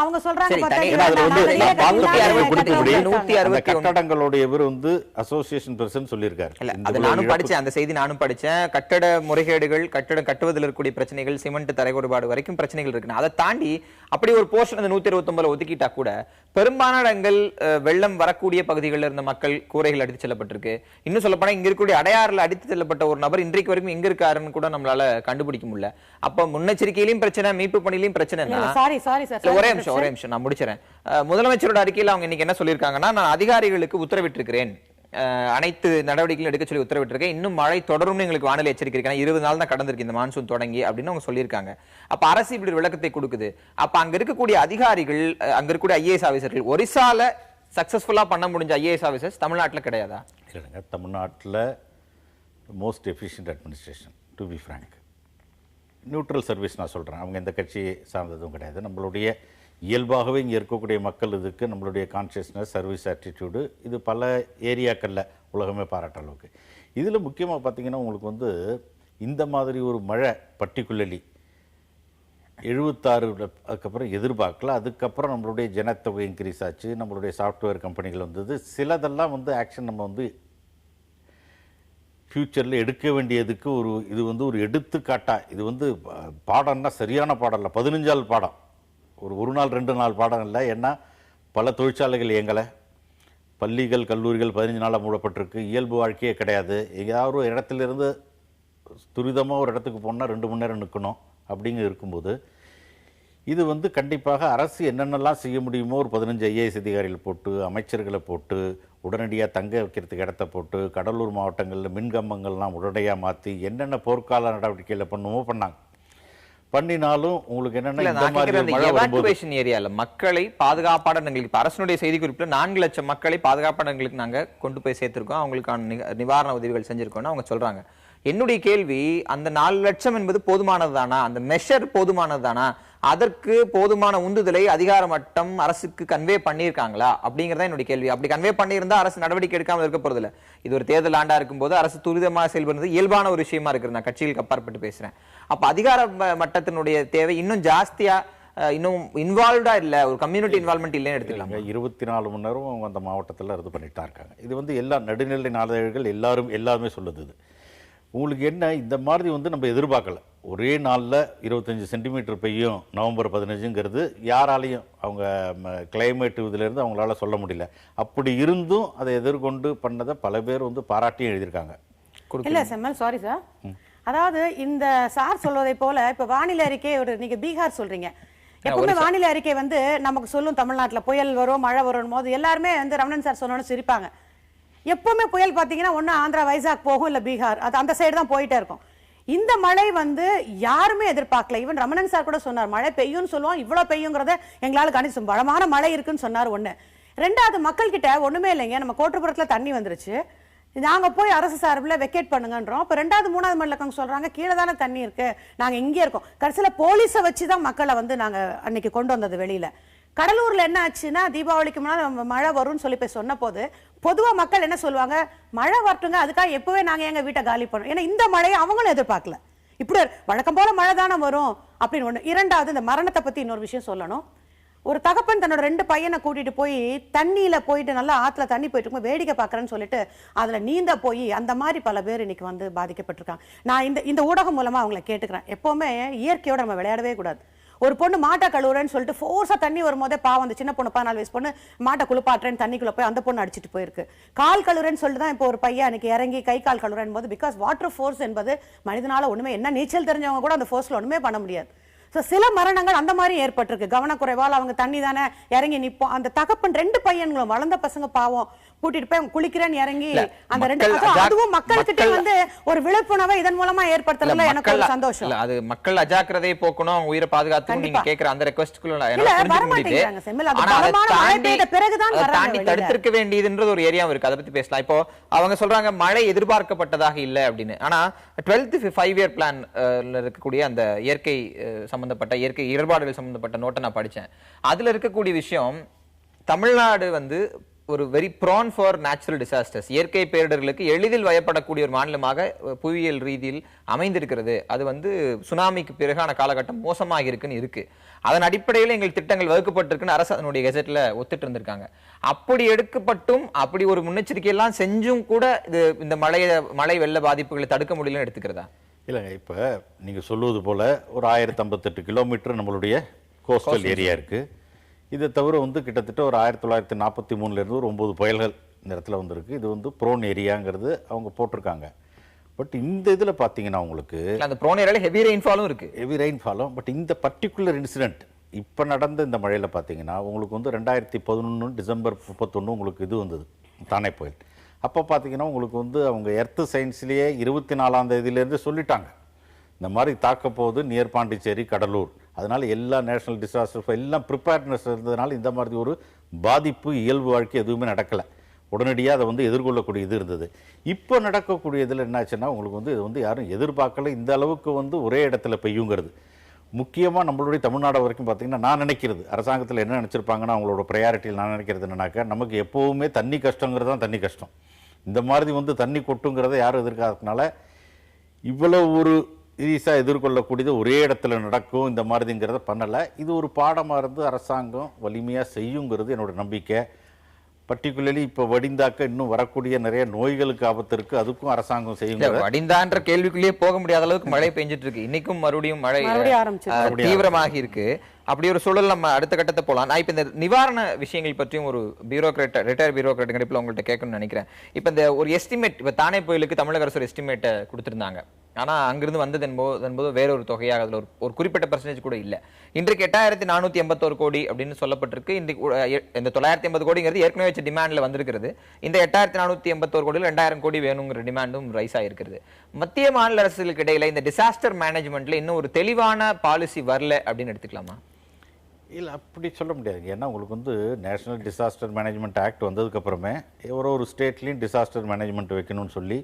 அவங்க சொல்றாங்க சரி, பார்த்தா தனி- இல்ல, அதுல நான் வந்து நிறைய நான் கட்டினேன், பாக்குறேன், நிறைய கொடுத்து கட்டினேன் முடியும். சொல்லிட்டாங்க. 161 அந்த கட்டடங்களுடைய இவர் வந்து அசோசியேஷன் பர்சன் சொல்லியிருக்காரு. அது நானும் படிச்சேன், அந்த செய்தி நானும் படிச்சேன். கட்டட முறைகேடுகள், கட்டடம் கட்டுவதில் இருக்கக்கூடிய பிரச்சனைகள், சிமெண்ட் தரைகுறைபாடு வரைக்கும் பிரச்சனைகள் இருக்கு. அதை தாண்டி அப்படி ஒரு போர்ஷன் அந்த 129 ஒதுக்கிட்டா கூட பெரும்பாலான இடங்கள் வெள்ளம் வரக்கூடிய பகுதிகளில் இருந்த மக்கள் கூரைகள் அடித்து செல்லப்பட்டிருக்கு. இன்னும் சொல்லப்போனா இங்க இருக்கக்கூடிய அடையாறுல அடித்து செல்லப்பட்ட ஒரு நபர் இன்றைக்கு வரைக்கும் எங்க இருக்காருன்னு கூட நம்மளால கண்டுபிடிக்க முடியல. அப்ப முன்னெச்சரிக்கையிலும் பிரச்சனை, மீட்பு பணியிலும் பிரச்சனைனா சாரி சார் ஒரே நிமிஷம் நான் முடிச்சிடறேன். முதலமைச்சரோட அறிக்கையில் அவங்க இன்னைக்கு என்ன சொல்லியிருக்காங்கன்னா, நான் அதிகாரிகளுக்கு உத்தரவிட்டிருக்கிறேன், அனைத்து நடவடிக்கைகளும் எடுக்க சொல்லி உத்தரவிட்டிருக்கேன். இன்னும் மழை தொடரும் எங்களுக்கு வானிலை எச்சரிக்கை இருக்கு. 20 நாள் தான் கடந்திருக்கு இந்த மான்சூன் தொடங்கி அப்படின்னு அவங்க சொல்லியிருக்காங்க. அப்ப அரசு இப்படி ஒரு விளக்கத்தை கொடுக்குது. அப்ப அங்க இருக்கக்கூடிய அதிகாரிகள், அங்க இருக்கக்கூடிய ஐஏஎஸ் ஆபீசர்கள், ஒரிசால சக்சஸ்ஃபுல்லா பண்ண முடிஞ்ச ஐஏஎஸ் ஆபீசர்ஸ் தமிழ்நாட்டுல கிடையாதா? இல்லைங்க, தமிழ்நாட்டில் most efficient administration, to be frank. Neutral service நான் சொல்கிறேன், அவங்க எந்த கட்சியை சார்ந்ததும் கிடையாது. நம்மளுடைய இயல்பாகவே இங்கே இருக்கக்கூடிய மக்கள் இதுக்கு நம்மளுடைய கான்ஷியஸ்னஸ், சர்வீஸ் ஆட்டிடியூடு, இது பல ஏரியாக்களில் உலகமே பாராட்டுற அளவுக்கு. இதில் முக்கியமாக பார்த்தீங்கன்னா உங்களுக்கு வந்து இந்த மாதிரி ஒரு மழை பர்டிகுலர்லி 76 அதுக்கப்புறம் எதிர்பார்க்கல. அதுக்கப்புறம் நம்மளுடைய ஜனத்தொகை இன்க்ரீஸ் ஆச்சு, நம்மளுடைய சாஃப்ட்வேர் கம்பெனிகள் வந்தது. சிலதெல்லாம் வந்து ஆக்ஷன் நம்ம வந்து ஃப்யூச்சரில் எடுக்க வேண்டியதுக்கு இது வந்து ஒரு எடுத்துக்காட்டாக, இது வந்து பாடம்னா சரியான பாடம் இல்லை, 15 பாடம், ஒரு நாள் 2 நாள் பாடம் இல்லை. ஏன்னா பல தொழிற்சாலைகள் இயங்கலை, பள்ளிகள் கல்லூரிகள் 15 நாளாக மூடப்பட்டிருக்கு, இயல்பு வாழ்க்கையே கிடையாது. எங்கேயாவது ஒரு இடத்துலேருந்து துரிதமாக ஒரு இடத்துக்கு போனால் 2 மணி நேரம் நிற்கணும் அப்படிங்க இருக்கும்போது, இது வந்து கண்டிப்பாக அரசு என்னென்னலாம் செய்ய முடியுமோ ஒரு 15 ஐஏஎஸ் அதிகாரிகள் போட்டு, அமைச்சர்களை போட்டு, உடனடியாக தங்க வைக்கிறதுக்கு இடத்த போட்டு, கடலூர் மாவட்டங்களில் மின்கம்பங்கள்லாம் உடனடியாக மாற்றி என்னென்ன போர்க்கால நடவடிக்கையில் பண்ணுமோ பண்ணாங்க. பண்ணினாலும் உங்களுக்கு என்னன்னா இந்த மாதிரி மழை வரும்போது ஏரியால மக்களை பாதுகாப்பான இடங்களுக்கு, இப்ப அரசுடைய செய்திக்குறிப்பில் 4 லட்சம் மக்களை பாதுகாப்பான இடங்களுக்கு நாங்க கொண்டு போய் சேர்த்திருக்கோம், அவங்களுக்கான நிவாரண உதவிகள் செஞ்சிருக்கோம்னு அவங்க சொல்றாங்க. என்னுடைய கேள்வி, அந்த 4 லட்சம் என்பது போதுமானதுதானா? அந்த மெஷர் போதுமானதுதானா? அதற்கு போதுமான உந்துதலை அதிகார மட்டம் அரசுக்கு கன்வே பண்ணியிருக்காங்களா அப்படிங்கறத என்னுடைய கேள்வி. அப்படி கன்வே பண்ணியிருந்தா அரசு நடவடிக்கை எடுக்காம இருக்க போறது இல்ல. இது ஒரு தேர்தல் ஆண்டா இருக்கும்போது அரசு துரிதமாக செயல்படுறது இயல்பான ஒரு விஷயமா இருக்கு. நான் கட்சிகளுக்கு அப்பாற்பட்டு பேசுறேன். அப்ப அதிகார மட்டத்தினுடைய தேவை இன்னும் ஜாஸ்தியா, இன்னும் இன்வால்வ்டா இல்ல, ஒரு கம்யூனிட்டி இன்வால்வ்மெண்ட் இல்லைன்னு எடுத்துக்கலாம். 24 மணி நேரம் அவங்க அந்த மாவட்டத்தில் இது பண்ணிட்டு தான் இருக்காங்க. இது வந்து எல்லா நடுநிலை நாளிதழ்கள் எல்லாருமே சொல்லுது. இது உங்களுக்கு என்ன, இந்த மாதிரி வந்து நம்ம எதிர்பார்க்கல. ஒரே நாளில் 25 சென்டிமீட்டர் பெய்யும் நவம்பர் 15ங்கிறது யாராலையும் அவங்க கிளைமேட் இதிலேருந்து அவங்களால சொல்ல முடியல. அப்படி இருந்தும் அதை எதிர்கொண்டு பண்ணதை பல பேர் வந்து பாராட்டியும் எழுதியிருக்காங்க. இல்ல செம்மல், சாரி சார். அதாவது இந்த சார் சொல்வதை போல இப்ப வானிலை அறிக்கை, நீங்க பீகார் சொல்றீங்க, எப்பவுமே வானிலை அறிக்கை வந்து நமக்கு சொல்லும் தமிழ்நாட்டுல புயல் வரும் மழை வரும் போது எல்லாருமே வந்து ரமணன் சார் சொன்னோன்னு சிரிப்பாங்க. எப்பவுமே புயல் பாத்தீங்கன்னா ஒண்ணு ஆந்திரா வைசாக் போகும், இல்ல பீகார், அது அந்த சைடு தான் போயிட்டே இருக்கும். இந்த மழை வந்து யாருமே எதிர்பார்க்கல. ஈவன் ரமணன் சார் கூட சொன்னார், மழை பெய்யும்னு சொல்லுவோம், இவ்வளவு பெய்யுங்கிறத எங்களால கணிச்சு பலமான மழை இருக்குன்னு சொன்னார். ஒண்ணு. ரெண்டாவது, மக்கள் கிட்ட ஒண்ணுமே இல்லைங்க, நம்ம கோட்டுப்புறத்துல தண்ணி வந்துருச்சு, நாங்க போய் அரசு சார்பில் வெக்கேட் பண்ணுங்கன்றோம். இப்ப 2வது 3வது மண்டலக்கங்க சொல்றாங்க கீழே தானே தண்ணி இருக்கு, நாங்க இங்கே இருக்கோம். கடைசியில போலீஸை வச்சுதான் மக்களை வந்து நாங்க அன்னைக்கு கொண்டு வந்தது வெளியில. கடலூர்ல என்ன ஆச்சுன்னா, தீபாவளிக்கு முன்னாடி மழை வரும்னு சொல்லி போய் சொன்ன போது பொதுவா மக்கள் என்ன சொல்லுவாங்க, மழை வரட்டுங்க, அதுக்காக எப்பவே நாங்க எங்க வீட்டை காலி பண்ணோம். ஏன்னா இந்த மழையை அவங்களும் எதிர்பார்க்கல. இப்படி வழக்கம் போல மழை தானே வரும் அப்படின்னு ஒண்ணு. 2வது, இந்த மரணத்தை பத்தி இன்னொரு விஷயம் சொல்லணும். ஒரு தகப்பன் தன்னோட 2 பையனை கூட்டிட்டு போய் தண்ணியில போயிட்டு, நல்லா ஆத்துல தண்ணி போயிட்டு இருக்கும் வேடிக்கை பாக்குறேன்னு சொல்லிட்டு அதுல நீந்த போய் அந்த மாதிரி பல பேர் இன்னைக்கு வந்து பாதிக்கப்பட்டிருக்காங்க. நான் இந்த ஊடகம் மூலமா அவங்களை கேட்டுக்கிறேன், எப்பவுமே இயற்கையோட நம்ம விளையாடவே கூடாது. ஒரு பொண்ணு மாட்டை கழுவுறேன்னு சொல்லிட்டு ஃபோர்ஸா தண்ணி வரும்போதே பாவம், அந்த சின்ன பொண்ணு 14 வயசு பொண்ணு மாட்டை குளிப்பாட்டுறேன்னு தண்ணிக்குள்ள போய் அந்த பொண்ணு அடிச்சிட்டு போயிருக்கு. கால் கழுவுறேன்னு சொல்லிட்டு தான் இப்போ ஒரு பையன் அன்னைக்கு இறங்கி கை கால் கழுவுறேன் போது, பிகாஸ் வாட்டர் ஃபோர்ஸ் என்பது மனிதனால ஒண்ணுமே, என்ன நீச்சல் தெரிஞ்சவங்க கூட அந்த ஃபோர்ஸ்ல ஒண்ணுமே பண்ண முடியாது. சில மரணங்கள் அந்த மாதிரி ஏற்பட்டிருக்கு. கவனக்குறைவால் அவங்க தண்ணி தானே இறங்கி நிற்போம். அந்த தகப்பன் 2 பையன்களும் வளர்ந்த பசங்க பாவம் கூட்டிட்டு போய் குளிக்கிறேன்னு இறங்கி இல்ல, அந்த ரெண்டு மக்கள் அதுவும் மக்கள்கிட்ட வந்து ஒரு விழிப்புணர்வை இதன் மூலமா ஏற்படுத்துறதுல எனக்கு ஒரு சந்தோஷம். இல்ல, அது மக்கள் அஜாக்கிரதையை போக்கணும், அவங்க உயிரை பாதுகாத்துக்கணும் நீங்க கேக்குற அந்த ரெக்வெஸ்ட்குள்ள தாண்டி தடுத்திருக்க வேண்டியதுன்றது ஒரு ஏரியாவும் இருக்கு. அதை பத்தி பேசலாம். இப்போ அவங்க சொல்றாங்க மழை எதிர்பார்க்கப்பட்டதாக இல்ல அப்படின்னு. ஆனா 12th 5-year பிளான் இருக்கக்கூடிய அந்த இயற்கை சம்பந்தப்பட்ட இயற்கை இடர்பாடுகள் சம்பந்தப்பட்ட நோட்டை நான் படிச்சேன். அதுல இருக்கக்கூடிய விஷயம், தமிழ்நாடு வந்து ஒரு very prone for natural disasters, இயற்கை பேரிடர்களுக்கு எளிதில் வயப்படக்கூடிய ஒரு மாநிலமாக புவியியல் ரீதியில் அமைந்திருக்கிறது. அது வந்து சுனாமிக்கு பிறகான காலகட்டம் மோசமாக இருக்குன்னு இருக்கு. அதன் அடிப்படையில் எங்கள் திட்டங்கள் வகுக்கப்பட்டிருக்குன்னு அரசு அதனுடைய கெசெட்ல ஒத்துட்டு இருந்திருக்காங்க. அப்படி எடுக்கப்பட்டும் அப்படி ஒரு முன்னெச்சரிக்கை எல்லாம் செஞ்சும் கூட இது இந்த மழை வெள்ள பாதிப்புகளை தடுக்க முடியலன்னு எடுத்துக்கிறதா? இல்லைங்க, இப்போ நீங்கள் சொல்லுவது போல் ஒரு 1058 கிலோமீட்டர் நம்மளுடைய கோஸ்டல் ஏரியா இருக்குது. இதை தவிர வந்து கிட்டத்தட்ட ஒரு 1943 ஒரு 9 புயல்கள் இந்த இடத்துல வந்திருக்கு. இது வந்து ப்ரோன் ஏரியாங்கிறது அவங்க போட்டிருக்காங்க. பட் இந்த இதில் பார்த்தீங்கன்னா உங்களுக்கு அந்த ப்ரோன் ஏரியாவில் ஹெவி ரெயின்ஃபாலும் இருக்குது. ஹெவி ரெயின்ஃபாலும். பட் இந்த பர்டிகுலர் இன்சிடென்ட் இப்போ நடந்த இந்த மழையில் பார்த்தீங்கன்னா உங்களுக்கு வந்து 2011 டிசம்பர் 31 உங்களுக்கு இது வந்தது, தானே புயல். அப்போ பார்த்தீங்கன்னா உங்களுக்கு வந்து அவங்க எர்த்து சயின்ஸ்லேயே 24ஆம் தேதியிலேருந்து சொல்லிட்டாங்க இந்த மாதிரி தாக்க போகுது நியர் பாண்டிச்சேரி, கடலூர். அதனால் எல்லா நேஷனல் டிசாஸ்டர் எல்லாம் ப்ரிப்பேர்ட்னஸ் இருந்ததுனால இந்த மாதிரி ஒரு பாதிப்பு இயல்பு வாழ்க்கை எதுவுமே நடக்கலை. உடனடியாக அதை வந்து எதிர்கொள்ளக்கூடிய இது இருந்தது. இப்போ நடக்கக்கூடிய இதில் என்னாச்சுன்னா உங்களுக்கு வந்து இது வந்து யாரும் எதிர்பார்க்கல இந்த அளவுக்கு வந்து ஒரே இடத்துல பெய்யுங்கிறது. முக்கியமாக நம்மளுடைய தமிழ்நாடு வரைக்கும் பார்த்தீங்கன்னா நான் நினைக்கிறது அரசாங்கத்தில் என்ன நினச்சிருப்பாங்கன்னா அவங்களோட ப்ரையாரிட்டியில் நான் நினைக்கிறது என்னன்னாக்கா, நமக்கு எப்போவுமே தண்ணி கஷ்டங்கிறது தான் தண்ணி கஷ்டம். இந்த மாதிரி வந்து தண்ணி கொட்டுங்கிறத யாரும் எதிர்க்காததுனால இவ்வளோ ஒரு ஈஸியாக எதிர்கொள்ளக்கூடியது ஒரே இடத்துல நடக்கும் இந்த மாதிரிங்கிறத பண்ணலை. இது ஒரு பாடமாக இருந்து அரசாங்கம் வலிமையாக செய்யுங்கிறது என்னோட நம்பிக்கை. பர்டிகுலர்லி இப்போ வடிந்தாக்க இன்னும் வரக்கூடிய நிறைய நோய்களுக்கு ஆபத்து இருக்கு, அதுக்கும் அரசாங்கம் செய்யுங்க. வடிந்தான்ற கேள்விக்குள்ளேயே போக முடியாத அளவுக்கு மழை பெஞ்சிட்டு இருக்கு. இன்னைக்கும் மறுபடியும் மழை தீவிரமாகி இருக்கு. அப்படி ஒரு சூழல் நம்ம அடுத்த கட்டத்தை போகலாம். நான் இப்போ இந்த நிவாரண விஷயங்கள் பற்றியும் ஒரு ரிட்டையர் பியூரோக்ராட் கண்டிப்பாக உங்கள்கிட்ட கேட்கணும்னு நினைக்கிறேன். இப்போ இந்த ஒரு எஸ்டிமேட், இப்போ தானே புயலுக்கு தமிழக அரசு ஒரு எஸ்டிமேட்டை கொடுத்துருந்தாங்க. ஆனால் அங்கிருந்து வந்தது என்பது வேற ஒரு தொகையாக அதில் ஒரு குறிப்பிட்ட பர்சன்டேஜ் கூட இல்லை. இன்றைக்கு 8481 கோடி அப்படின்னு சொல்லப்பட்டிருக்கு. இந்த 980 கோடிங்கிறது ஏற்கனவே வச்ச டிமாண்ட்ல வந்திருக்கிறது. இந்த 8481 கோடியில் 2000 கோடி வேணுங்கிற டிமாண்டும் ரைஸ் ஆகிருக்கிறது. மத்திய மாநில அரசுகளுக்கு இடையில இந்த டிசாஸ்டர் மேனேஜ்மெண்ட்ல இன்னும் ஒரு தெளிவான பாலிசி வரல அப்படின்னு எடுத்துக்கலாமா? இல்லை, அப்படி சொல்ல முடியாது. ஏன்னா உங்களுக்கு வந்து நேஷனல் டிசாஸ்டர் மேனேஜ்மெண்ட் ஆக்ட் வந்ததுக்கப்புறமே ஒரு ஸ்டேட்லேயும் டிசாஸ்டர் மேனேஜ்மெண்ட் வைக்கணும்னு சொல்லி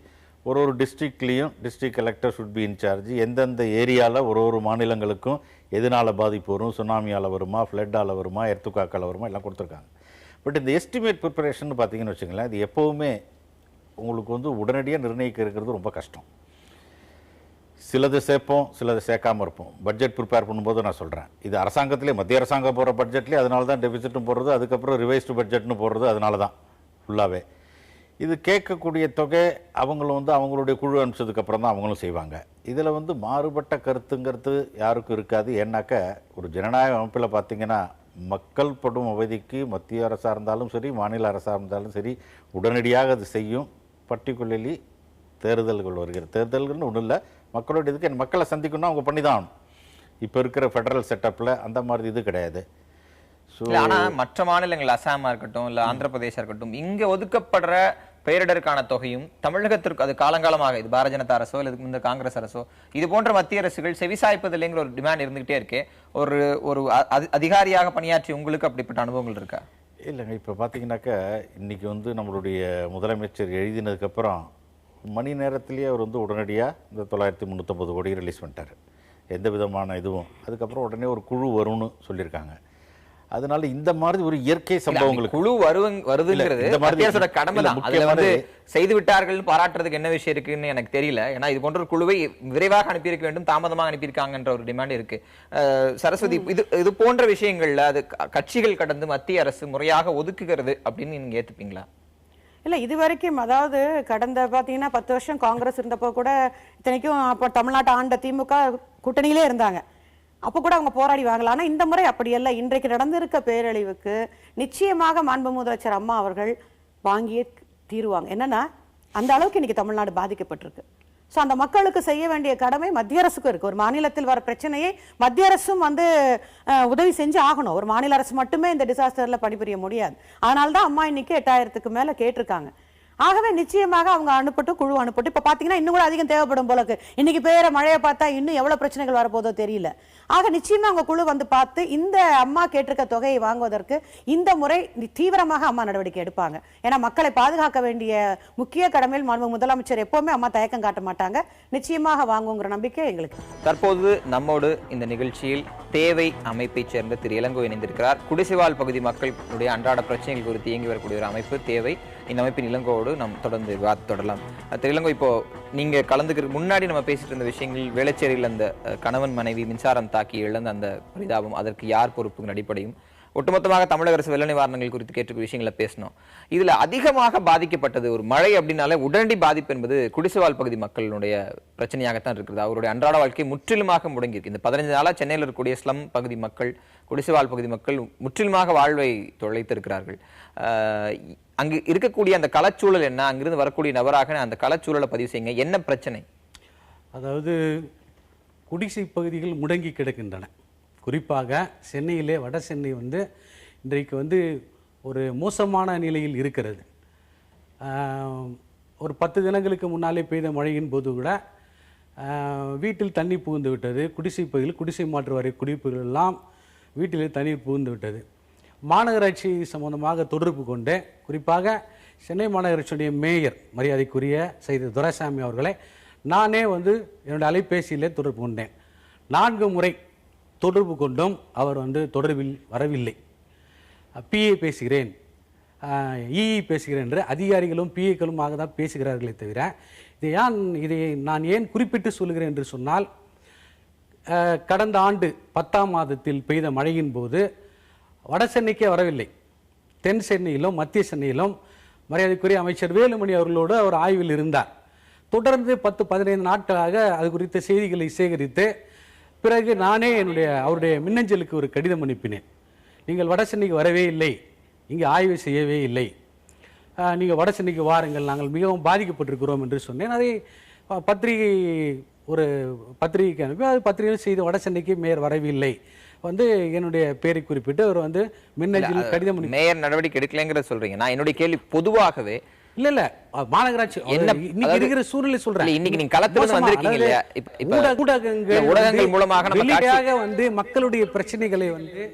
ஒரு டிஸ்ட்ரிக்ட்லேயும் district collector should be in charge. எந்தெந்த ஏரியாவில் ஒரு மாநிலங்களுக்கும் எதனால் பாதிப்பு வரும், சுனாமியால் வருமா, ஃப்ளட்டால் வருமா, எர்த்துக்காக்கால் வருமா, எல்லாம் கொடுத்துருக்காங்க. பட் இந்த எஸ்டிமேட் ப்ரிப்பரேஷன் பார்த்தீங்கன்னு வச்சுங்களேன், இது எப்போவுமே உங்களுக்கு வந்து உடனடியாக நிர்ணயிக்க இருக்கிறது ரொம்ப கஷ்டம். சிலது சேர்ப்போம், சிலது சேர்க்காமல் இருப்போம். பட்ஜெட் ப்ரிப்பேர் பண்ணும்போது நான் சொல்கிறேன், இது அரசாங்கத்திலே மத்திய அரசாங்கம் போகிற பட்ஜெட்லேயே அதனால தான் டெபிசிட்டும் போடுறது, அதுக்கப்புறம் ரிவைஸ்டு பட்ஜெட்னு போடுறது அதனால தான் ஃபுல்லாகவே. இது கேட்கக்கூடிய தொகை அவங்களும் வந்து அவங்களுடைய குழு அனுப்பிச்சதுக்கப்புறம் தான் அவங்களும் செய்வாங்க. இதில் வந்து மாறுபட்ட கருத்துங்கிறது யாருக்கும் இருக்காது. ஏன்னாக்க ஒரு ஜனநாயக அமைப்பில் பார்த்தீங்கன்னா மக்கள் படும் அவதிக்கு மத்திய அரசாக இருந்தாலும் சரி, மாநில அரசாக இருந்தாலும் சரி, உடனடியாக அது செய்யும். பர்டிகுலர்லி தேர்தல்கள் வருகிற தேர்தல்கள்னு ஒன்றும் இல்லை, மக்களோட இதுக்கு மக்களை சந்திக்கணும்னா அவங்க பண்ணி தான் ஆகணும். இப்போ இருக்கிற ஃபெடரல் செட்டப்பில் அந்த மாதிரி இது கிடையாது. ஆனா மற்ற மாநிலங்கள் அசாமா இருக்கட்டும் இல்ல ஆந்திர பிரதேசா இருக்கட்டும், இங்க ஒதுக்கப்படுற பேரிடருக்கான தொகையும் தமிழகத்திற்கு அது காலங்காலமாக இது பாரதிய ஜனதா அரசோ இல்ல இந்த காங்கிரஸ் அரசோ இது போன்ற மத்திய அரசுகள் செவிசாய்ப்பதில்லைங்கிற ஒரு டிமாண்ட் இருந்துகிட்டே இருக்கே. ஒரு அதிகாரியாக பணியாற்றி உங்களுக்கு அப்படிப்பட்ட அனுபவங்கள் இருக்கா? இல்லைங்க, இப்போ பார்த்தீங்கன்னாக்கா இன்னைக்கு வந்து நம்மளுடைய முதலமைச்சர் எழுதினதுக்கப்புறம் மணி நேரத்திலேயே அவர் வந்து உடனடியாக இந்த 9350 கோடி ரிலீஸ் பண்ணிட்டார். எந்த விதமான இதுவும் அதுக்கப்புறம் உடனே ஒரு குழு வரும்னு சொல்லியிருக்காங்க. அதனால இந்த மாதிரி ஒரு இயற்கை சம்பவங்களுக்கு குழு வருதுங்கிறது கடமை தான். அதுல வந்து செய்து விட்டார்கள் பாராட்டுறதுக்கு என்ன விஷயம் இருக்குன்னு எனக்கு தெரியல. ஏன்னா இது போன்ற ஒரு குழுவை விரைவாக அனுப்பியிருக்க வேண்டும், தாமதமாக அனுப்பியிருக்காங்கன்ற ஒரு டிமாண்ட் இருக்கு. சரஸ்வதி, இது போன்ற விஷயங்கள்ல அது கட்சிகள் கடந்து மத்திய அரசு முறையாக ஒதுக்குகிறது அப்படின்னு நீங்க ஏத்துப்பீங்களா? இல்லை, இது வரைக்கும் அதாவது கடந்த பார்த்தீங்கன்னா 10 வருஷம் காங்கிரஸ் இருந்தப்போ கூட இத்தனைக்கும் அப்போ தமிழ்நாட்டை ஆண்ட திமுக கூட்டணியிலே இருந்தாங்க. அப்போ கூட அவங்க போராடி வாங்கலாம். ஆனால் இந்த முறை அப்படி இல்லை. இன்றைக்கு நடந்திருக்க பேரழிவுக்கு நிச்சயமாக மாண்பு முதலமைச்சர் அம்மா அவர்கள் வாங்கியே தீருவாங்க. என்னன்னா அந்த அளவுக்கு இன்னைக்கு தமிழ்நாடு பாதிக்கப்பட்டிருக்கு. ஸோ அந்த மக்களுக்கு செய்ய வேண்டிய கடமை மத்திய அரசுக்கும் இருக்கு. ஒரு மாநிலத்தில் வர பிரச்சனையை மத்திய அரசும் வந்து உதவி செஞ்சு ஆகணும். ஒரு மாநில அரசு மட்டுமே இந்த டிசாஸ்டர்ல பணிபுரிய முடியாது. அதனால தான் அம்மா இன்னைக்கு 8000க்கு மேல கேட்டிருக்காங்க. ஆகவே நிச்சயமாக அவங்க அனுப்பட்டும், குழு அனுப்பட்டும். இப்ப பாத்தீங்கன்னா இன்னும் கூட அதிகம் தேவைப்படும் போல இருக்கு. இன்னைக்கு பெய்யற மழையை பார்த்தா இன்னும் எவ்வளவு பிரச்சனைகள் வரப்போதோ தெரியல. ஆக நிச்சயமா அவங்க குழு வந்து பார்த்து இந்த அம்மா கேட்டிருக்க தொகையை வாங்குவதற்கு இந்த முறை தீவிரமாக அம்மா நடவடிக்கை எடுப்பாங்க. ஏன்னா மக்களை பாதுகாக்க வேண்டிய முக்கிய கடமையில் முதலமைச்சர் எப்பவுமே அம்மா தயக்கம் காட்ட மாட்டாங்க. நிச்சயமாக வாங்குங்கிற நம்பிக்கை எங்களுக்கு. தற்போது நம்மோடு இந்த நிகழ்ச்சியில் தேவை அமைப்பை சேர்ந்த திரு இளங்கோ இணைந்திருக்கிறார். குடிசைவாழ் பகுதி மக்களுடைய அன்றாட பிரச்சனைகள் குறித்து இயங்கி வரக்கூடிய ஒரு அமைப்பு தேவை. இந்த அமைப்பின் இளங்கோவோடு நாம் தொடர்ந்து விவாதம் தொடரலாம். திரு இளங்கோ, இப்போ நீங்க கலந்துக்கிறதுக்கு முன்னாடி நம்ம பேசிட்டு இருந்த விஷயங்கள், வேளச்சேரியில் அந்த கணவன் மனைவி மின்சாரம் தாக்கி இழந்த அந்த பரிதாபம், அதற்கு யார் பொறுப்புங்கிற அடிப்படையும், ஒட்டுமொத்தமாக தமிழக அரசு வெள்ள நிவாரணங்கள் குறித்து கேட்டு விஷயங்களை பேசணும். இதுல அதிகமாக பாதிக்கப்பட்டது ஒரு மழை அப்படின்னாலே உடனடி பாதிப்பு என்பது குடிசைவாழ் பகுதி மக்களுடைய பிரச்சனையாகத்தான் இருக்கிறது. அவருடைய அன்றாட வாழ்க்கை முற்றிலுமாக முடங்கியிருக்கு. இந்த 15 நாளா சென்னையில் இருக்கக்கூடிய ஸ்லம் பகுதி மக்கள், குடிசைவாழ் பகுதி மக்கள் முற்றிலுமாக வாழ்வை தொலைத்திருக்கிறார்கள். அங்கு இருக்கக்கூடிய அந்த களச்சூழல் என்ன, அங்கிருந்து வரக்கூடிய நபராக அந்த களச்சூழலை பதிவு செய்யுங்க. என்ன பிரச்சனை? அதாவது குடிசை பகுதிகள் முடங்கி கிடக்கின்றன. குறிப்பாக சென்னையிலே வட சென்னை வந்து இன்றைக்கு வந்து ஒரு மோசமான நிலையில் இருக்கிறது. ஒரு 10 தினங்களுக்கு முன்னாலே பெய்த மழையின் போது கூட வீட்டில் தண்ணி புகுந்து விட்டது. குடிசை பகுதியில் குடிசை மாற்று வாரிய குடியிருப்புகள் எல்லாம் வீட்டிலே தண்ணீர் புகுந்து விட்டது. மாநகராட்சி சம்பந்தமாக தொடர்பு கொண்டு, குறிப்பாக சென்னை மாநகராட்சியுடைய மேயர் மரியாதைக்குரிய செய்த துரைசாமி அவர்களை நானே வந்து என்னுடைய அலைபேசியிலே தொடர்பு கொண்டேன். 4 முறை தொடர்பு கொண்டும் அவர் வந்து தொடர்பில் வரவில்லை. பிஏ பேசுகிறேன், இஇ பேசுகிறேன் என்று அதிகாரிகளும் பிஏக்களுமாக தான் பேசுகிறார்களே தவிர, இதை நான் ஏன் குறிப்பிட்டு சொல்கிறேன் என்று சொன்னால், கடந்த ஆண்டு 10ஆம் மாதத்தில் பெய்த மழையின் போது வட சென்னைக்கே வரவில்லை. தென் சென்னையிலும் மத்திய சென்னையிலும் மரியாதைக்குரிய அமைச்சர் வேலுமணி அவர்களோடு அவர் ஆய்வில் இருந்தார். தொடர்ந்து 10-15 நாட்களாக அது குறித்த செய்திகளை சேகரித்து பிறகு நானே அவருடைய மின்னஞ்சலுக்கு ஒரு கடிதம் அனுப்பினேன். நீங்கள் வட சென்னைக்கு வரவே இல்லை, இங்கே ஆய்வு செய்யவே இல்லை, நீங்கள் வட சென்னைக்கு வாருங்கள், நாங்கள் மிகவும் பாதிக்கப்பட்டிருக்கிறோம் என்று சொன்னேன். அதை பத்திரிகைக்கு அனுப்பி அது பத்திரிகையில் செய்து வட சென்னைக்கு மேயர் வரவில்லை வந்து என்னுடைய பேரை குறிப்பிட்டு அவர் வந்து மின்னஞ்சல் கடிதம் மேயர் நடவடிக்கை எடுக்கலைங்கிறத சொல்றீங்க. நான் என்னுடைய கேள்வி பொதுவாகவே இல்ல மாநகராட்சி இன்னைக்கு இருக்கிற சூழ்நிலை சொல்றேன். இன்னைக்கு நீங்க களத்துல வந்திருக்கீங்க இல்லையா, ஊடகங்கள் மூலமாக வெளியாக வந்து மக்களுடைய பிரச்சனைகளை வந்து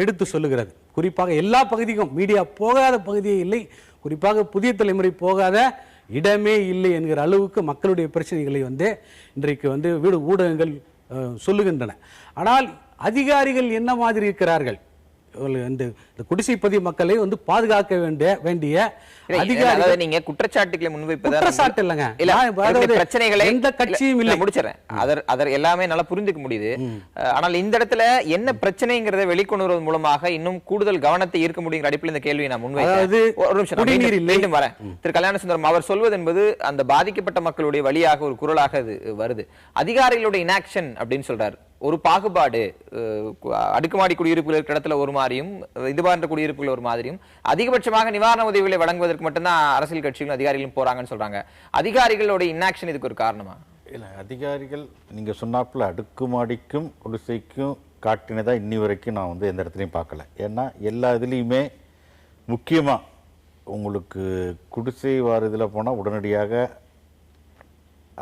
எடுத்து சொல்லுகிறது. குறிப்பாக எல்லா பகுதிக்கும் மீடியா போகாத பகுதியே இல்லை, குறிப்பாக புதிய தலைமுறை போகாத இடமே இல்லை என்கிற அளவுக்கு மக்களுடைய பிரச்சனைகளை வந்து இன்றைக்கு வந்து ஊடகங்கள் சொல்லுகின்றன. ஆனால் அதிகாரிகள் என்ன மாதிரி இருக்கிறார்கள்? இந்த குடிசை பகுதி மக்களை வந்து பாதுகாக்க வேண்டிய அதிகாரிகள். நீங்க குற்றச்சாட்டுகளை முன்வைப்பது குற்றச்சாட்டு இல்லைங்க, பிரச்சனைகளை எந்த கட்சியும் இல்லை. முடிச்சிடறேன், அதர் எல்லாமே நல்லா புரிஞ்சுக்க முடியுது. ஆனால் இந்த இடத்துல என்ன பிரச்சனைங்கிறத வெளிக்கொண்டு வருவதன் மூலமாக இன்னும் கூடுதல் கவனத்தை ஈர்க்க முடியுங்கிற அடிப்படையில் இந்த கேள்வியை நான் முன்வைக்கிறேன். மீண்டும் வரேன். திரு கல்யாணசுந்தரம் அவர் சொல்வது என்பது அந்த பாதிக்கப்பட்ட மக்களுடைய வழியாக ஒரு குரலாக அது வருது. அதிகாரிகளுடைய இன்ஆக்ஷன் அப்படின்னு சொல்றாரு. ஒரு பாகுபாடு, அடுக்குமாடி குடியிருப்புகள் இருக்கிற இடத்துல ஒரு மாதிரியும், இது போன்ற குடியிருப்புகள் ஒரு மாதிரியும், அதிகபட்சமாக நிவாரண உதவிகளை வழங்குவதற்கு மட்டும்தான் அரசியல் கட்சிகளும் அதிகாரிகளும் போறாங்கன்னு சொல்றாங்க. அதிகாரிகளோட இன்ஆக்ஷன் இதுக்கு ஒரு காரணமா? இல்லை, அதிகாரிகள் நீங்க சொன்னாப்புல அடுக்குமாடிக்கும் குடிசைக்கும் காட்டினதா இன்னி வரைக்கும் நான் வந்து எந்த இடத்துலையும் பார்க்கல. ஏன்னா எல்லா இதுலேயுமே முக்கியமாக உங்களுக்கு குடிசை வாரதில் போனால் உடனடியாக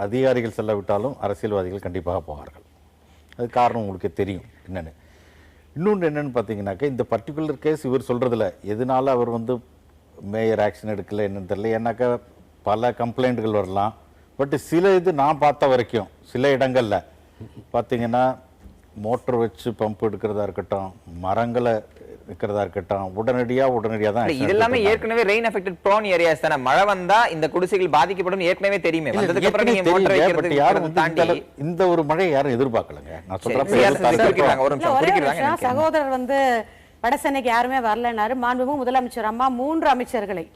அதிகாரிகள் செல்லவிட்டாலும் அரசியல்வாதிகள் கண்டிப்பாக போவார்கள். அது காரணம் உங்களுக்கு தெரியும் என்னென்னு. இன்னொன்று என்னென்னு பார்த்தீங்கன்னாக்கா, இந்த பர்டிகுலர் கேஸ் இவர் சொல்கிறதில்ல எதனால அவர் வந்து மேயர் ஆக்ஷன் எடுக்கலை என்னன்னு தெரியல. ஏன்னாக்கா பல கம்ப்ளைண்ட்டுகள் வரலாம். பட் சில இது நான் பார்த்த வரைக்கும் சில இடங்களில் பார்த்தீங்கன்னா மோட்டர் வச்சு பம்ப் எடுக்கிறதா இருக்கட்டும், மரங்களை இருக்கிறதா இருக்கட்டும், உடனடியாக தான். இதெல்லாமே ஏற்கனவே ரெயின் அஃபெக்டட் ப்ரோன் ஏரியாஸ் தானே. மழை வந்தா இந்த குடிசைகள் பாதிக்கப்படும் ஏற்கனவே தெரியுமே. வந்ததுக்கு அப்புறம் நீங்க மோட்டர் வைக்கிறது யாரும் தாண்டி இந்த ஒரு மழை யாரும் எதிர்பார்க்கலங்க. நான் சொல்றேன், சகோதரர் வந்து வட சென்னைக்கு யாருமே வரலன்னாரு. மாண்புமிகு முதலமைச்சர் அம்மா 3 அமைச்சர்களை,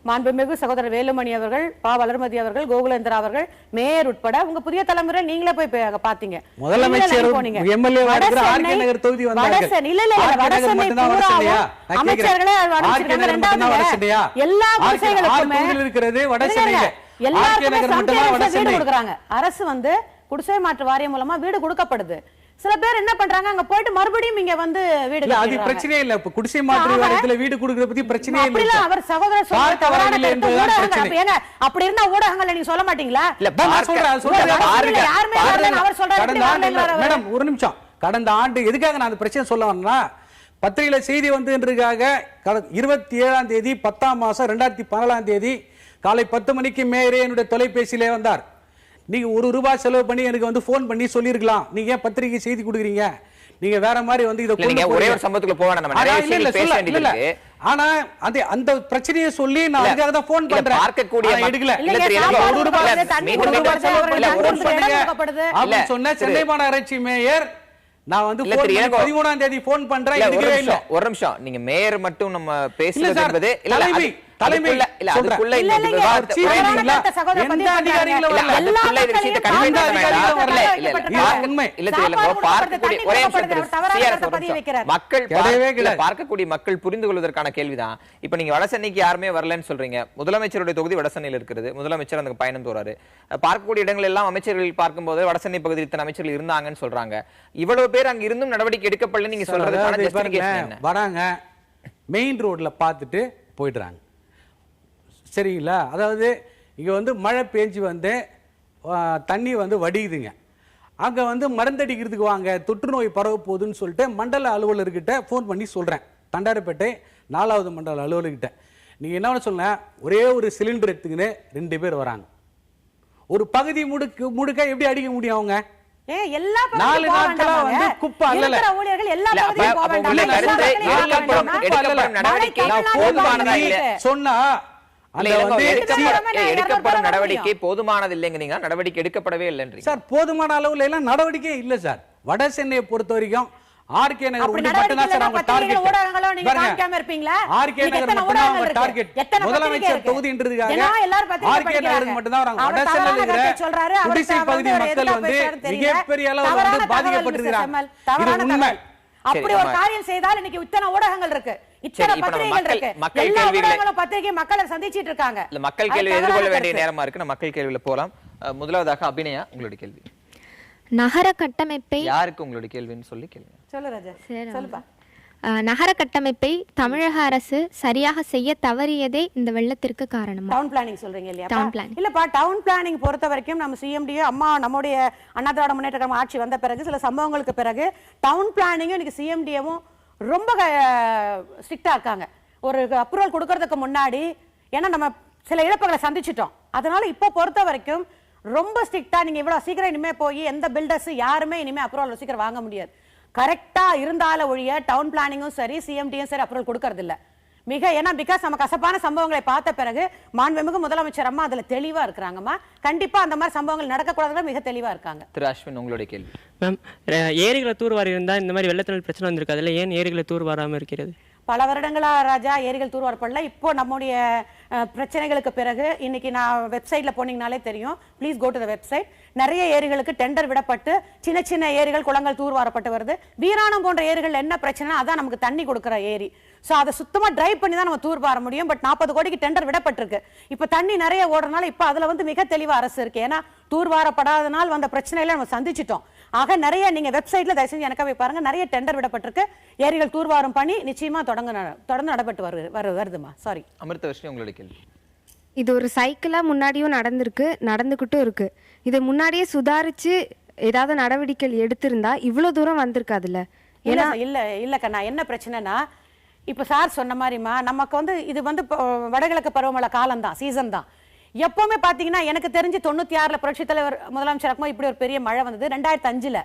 மாண்புமிகு சகோதரர் வேலுமணி அவர்கள், பா வளர்மதி அவர்கள், கோகுலேந்திரா அவர்கள், மேயர் உட்பட உங்க புதிய தலைமுறை நீங்களே போய் பாத்தீங்க. முதலமைச்சர் எம்எல்ஏ ஆர்கே நகர் தொகுதி வந்தாங்க. அமைச்சர்களே எல்லா குடிசைகளுக்குமே இருக்கிறது வட சென்னையில. வீடு கொடுக்குறாங்க. அரசு வந்து குடிசை மாற்று வாரியம் மூலமா வீடு கொடுக்கப்படுது. சில பேர் என்ன பண்றாங்க, அங்க போயிட்டு மறுபடியும் இங்க வந்து வீடு இல்ல, அது பிரச்சனையே இல்ல. இப்ப குடிசை மாற்று வாரியத்துல வீடு கொடுக்கறத பத்தி பிரச்சனையே இல்ல. அவர் சகோதரர் சொல்ற தவறான கருத்து. ஏங்க அப்படி இருந்தா ஊடகங்கள்ல நீங்க சொல்ல மாட்டீங்களா? இல்ல நான் சொல்றேன். யாருமே வரல அவர் சொல்றாரு. மேடம் ஒரு நிமிஷம். கடந்த ஆண்டு எதுக்காக நான் அந்த பிரச்சனை சொல்ல வரேன்னா, பத்திரிகையில செய்தி வந்துன்றதுக்காக 27ஆம் தேதி 10ஆம் மாசம் 2014ஆம் தேதி காலை 10 மணிக்கு மேயரே என்னுடைய தொலைபேசியிலே வந்தார். நீங்க ₹1 செலவு பண்ணி எனக்கு வந்து போன் பண்ணி சொல்லிருக்கலாம், நீங்க ஏன் பத்திரிகை செய்தி கொடுக்குறீங்க, நீங்க வேற மாதிரி வந்து இத நீங்க ஒரே ஒரு சம்பவத்துக்கு போக வேண்டாம், நம்ம நிறைய விஷயங்கள் பேச வேண்டியது இருக்கு. ஆனா அந்த பிரச்சனையை சொல்லி நான் அதுக்காக தான் போன் பண்றேன். பார்க்கக்கூடிய எடுக்கல ₹1 சொன்ன சென்னை மாநகராட்சி மேயர் நான் வந்து 13ஆம் தேதி போன் பண்றேன், எடுக்கவே இல்ல. ஒரு நிமிஷம், நீங்க மேயர் மட்டும் நம்ம பேசுறது என்பது தலைமை இல்ல அதுக்குள்ள இந்த விவாதத்தை எந்த அதிகாரிகள வரல, அதுக்குள்ள இந்த விஷயத்தை கன்வே பண்ண வேண்டாம். இல்ல உண்மை இல்ல பார்க்கக்கூடிய ஒரே மக்கள் பார்க்கக்கூடிய மக்கள் புரிந்து கொள்வதற்கான கேள்விதான். இப்ப நீங்க வடசென்னைக்கு யாருமே வரலன்னு சொல்றீங்க. முதலமைச்சருடைய தொகுதி வடசென்னையில் இருக்கிறது. முதலமைச்சர் அந்த பயணம் போறாரு. பார்க்கக்கூடிய இடங்கள் எல்லாம் அமைச்சர்கள் பார்க்கும்போது வடசென்னை பகுதியில் இத்தனை அமைச்சர்கள் இருந்தாங்கன்னு சொல்றாங்க. இவ்வளவு பேர் அங்க இருந்தும் நடவடிக்கை எடுக்கப்படல நீங்க சொல்றதுக்கான ஜஸ்டிஃபிகேஷன் என்ன? வராங்க, மெயின் ரோட்ல பார்த்துட்டு போயிடுறாங்க. சரிங்களா? அதாவது இங்க வந்து மழை பெஞ்சு வந்து தண்ணி வந்து வடியுதுங்க. அங்க வந்து மருந்தடிக்கிறதுக்கு வாங்க, தொற்று நோய் பரவ போகுதுன்னு சொல்லிட்டு மண்டல அலுவலர்கிட்ட ஃபோன் பண்ணி சொல்றேன். தண்டாரப்பேட்டை 4வது மண்டல அலுவலர்கிட்ட நீங்க என்ன சொல்ல, ஒரே ஒரு சிலிண்டர் எடுத்துக்கின்னு 2 பேர் வராங்க. ஒரு பகுதி முடுக்க எப்படி அடிக்க முடியும் அவங்க? 4 நாட்களா வந்து குப்பை அல்லல. சொன்னா எடுக்கப்படும் நடவடிக்கை போதுமானது இல்லைங்க. நடவடிக்கை எடுக்கப்படவே இல்லைன்றீங்க சார். போதுமான அளவுல எல்லாம் நடவடிக்கை இல்ல சார். வட சென்னையை பொறுத்த வரைக்கும் ஆர்கே நகர் மட்டும் தான் சார் அவங்க டார்கெட். ஆர்கே நகர் மட்டும் தான் அவங்க டார்கெட். முதலமைச்சர் தொகுதின்றதுக்காக ஆர்கே நகருக்கு மட்டும் தான் வராங்க. வட சென்னையில இருக்கிற குடிசை பகுதி மக்கள் வந்து மிகப்பெரிய அளவுல வந்து பாதிக்கப்பட்டிருக்காங்க. இது உண்மை. அப்படி ஒரு காரியம் செய்தால் இன்னைக்கு இத்தனை ஊடகங்கள் இருக்கு, இத்தனை பத்திரிகைகள் இருக்கு, எல்லா ஊடகங்களும் பத்திரிகை மக்களை சந்திச்சிட்டு இருக்காங்க. இல்ல மக்கள் கேள்வி எதிர்கொள்ள வேண்டிய நேரமா இருக்கு. நம்ம மக்கள் கேள்வியில போலாம். முதலாவதாக அபிநயா, உங்களுடைய கேள்வி. நகர கட்டமைப்பை யாருக்கு உங்களுடைய கேள்வின்னு சொல்லி கேளுங்க. சொல்லு ராஜா, சொல்லுப்பா. நகர கட்டமைப்பை தமிழக அரசு சரியாக செய்ய தவறியதே இந்த வெள்ளத்திற்கு காரணம். டவுன் பிளானிங் சொல்றீங்க இல்லையா? டவுன் பிளானிங் இல்லப்பா, டவுன் பிளானிங் பொறுத்த வரைக்கும் நம்ம சிஎம்டியோ அம்மா நம்முடைய அண்ணா திராவிட முன்னேற்ற கழகம் ஆட்சி வந்த பிறகு சில சம்பவங்களுக்கு பிறகு டவுன் பிளானிங்கும் இன்னைக்கு சிஎம்டியும் ரொம்ப ஸ்ட்ரிக்டா இருக்காங்க. ஒரு அப்ரூவல் கொடுக்கறதுக்கு முன்னாடி, ஏன்னா நம்ம சில இழப்புகளை சந்திச்சிட்டோம், அதனால இப்போ பொறுத்த வரைக்கும் ரொம்ப ஸ்ட்ரிக்டா நீங்க இவ்வளவு சீக்கிரம் இனிமே போய் எந்த பில்டர்ஸ் யாருமே இனிமே அப்ரூவல் சீக்கிரம் வாங்க முடியாது. கரெக்டா இருந்தால ஒழிய டவுன் பிளானிங்கும் சரி சிஎம்டியும் சரி அப்ரூவல் கொடுக்கறது இல்ல. ஏன்னா பிகாஸ் நம்ம கசப்பான சம்பவங்களை பார்த்த பிறகு மாண்புமிகு முதலமைச்சர் அம்மா அதுல தெளிவா இருக்கிறாங்கம்மா. கண்டிப்பா அந்த மாதிரி சம்பவங்கள் நடக்கக்கூடாதுன்னு மிக தெளிவா இருக்காங்க. திரு அஸ்வின், உங்களுடைய கேள்வி. மேம், ஏரிகளை தூர்வாரி இருந்தா இந்த மாதிரி வெள்ளத்தினால் பிரச்சனை வந்திருக்கு, அதுல ஏன் ஏரிகளை தூர்வாராம இருக்கிறது? பல வருடங்களா ராஜா ஏரிகள் தூர்வாரப்படல. இப்போ நம்முடைய பிரச்சனைகளுக்கு பிறகு இன்னைக்கு நான் வெப்சைட்ல போனீங்கனாலே தெரியும், please go to the website. நிறைய ஏரிகளுக்கு டெண்டர் விடப்பட்டு சின்ன சின்ன ஏரிகள் குளங்கள் தூர்வாரப்பட்டு வருது. வீராணம் போன்ற ஏரிகள் என்ன பிரச்சனை, அதான் நமக்கு தண்ணி கொடுக்குற ஏரி. ஸோ அதை சுத்தமா டிரைவ் பண்ணி தான் நம்ம தூர்வார முடியும். பட் 40 கோடிக்கு டெண்டர் விடப்பட்டிருக்கு. இப்போ தண்ணி நிறைய ஓடுறதுனால இப்போ அதுல வந்து மிக தெளிவா அரசு இருக்கு. ஏன்னா தூர்வாரப்படாதனால் வந்த பிரச்சனையில நம்ம சந்திச்சிட்டோம். ஆக நிறைய நீங்க வெப்சைட்ல தயவு செஞ்சு எனக்கு போய் பாருங்க, நிறைய டெண்டர் விடப்பட்டிருக்கு. ஏரிகள் தூர்வாரும் பணி நிச்சயமா தொடர்ந்து நடைபெற்று வருதுமா. சாரி அமிர்தவர்ஷினி, உங்களுடைய கேள்வி. இது ஒரு சைக்கிளா முன்னாடியும் நடந்துகிட்டும் இருக்கு. இதை முன்னாடியே சுதாரிச்சு ஏதாவது நடவடிக்கை எடுத்திருந்தா இவ்வளவு தூரம் வந்திருக்காதுல்ல. ஏன்னா இல்ல கண்ணா, என்ன பிரச்சனைனா இப்ப சார் சொன்ன மாதிரிமா நமக்கு வந்து இது வந்து வடகிழக்கு பருவமழை காலம் தான், சீசன் தான். எப்பவுமே பாத்தீங்கன்னா எனக்கு தெரிஞ்சு 96ல புரட்சி தலைவர் முதலமைச்சர் இருக்கும்போது இப்படி ஒரு பெரிய மழை வந்தது. 2005ல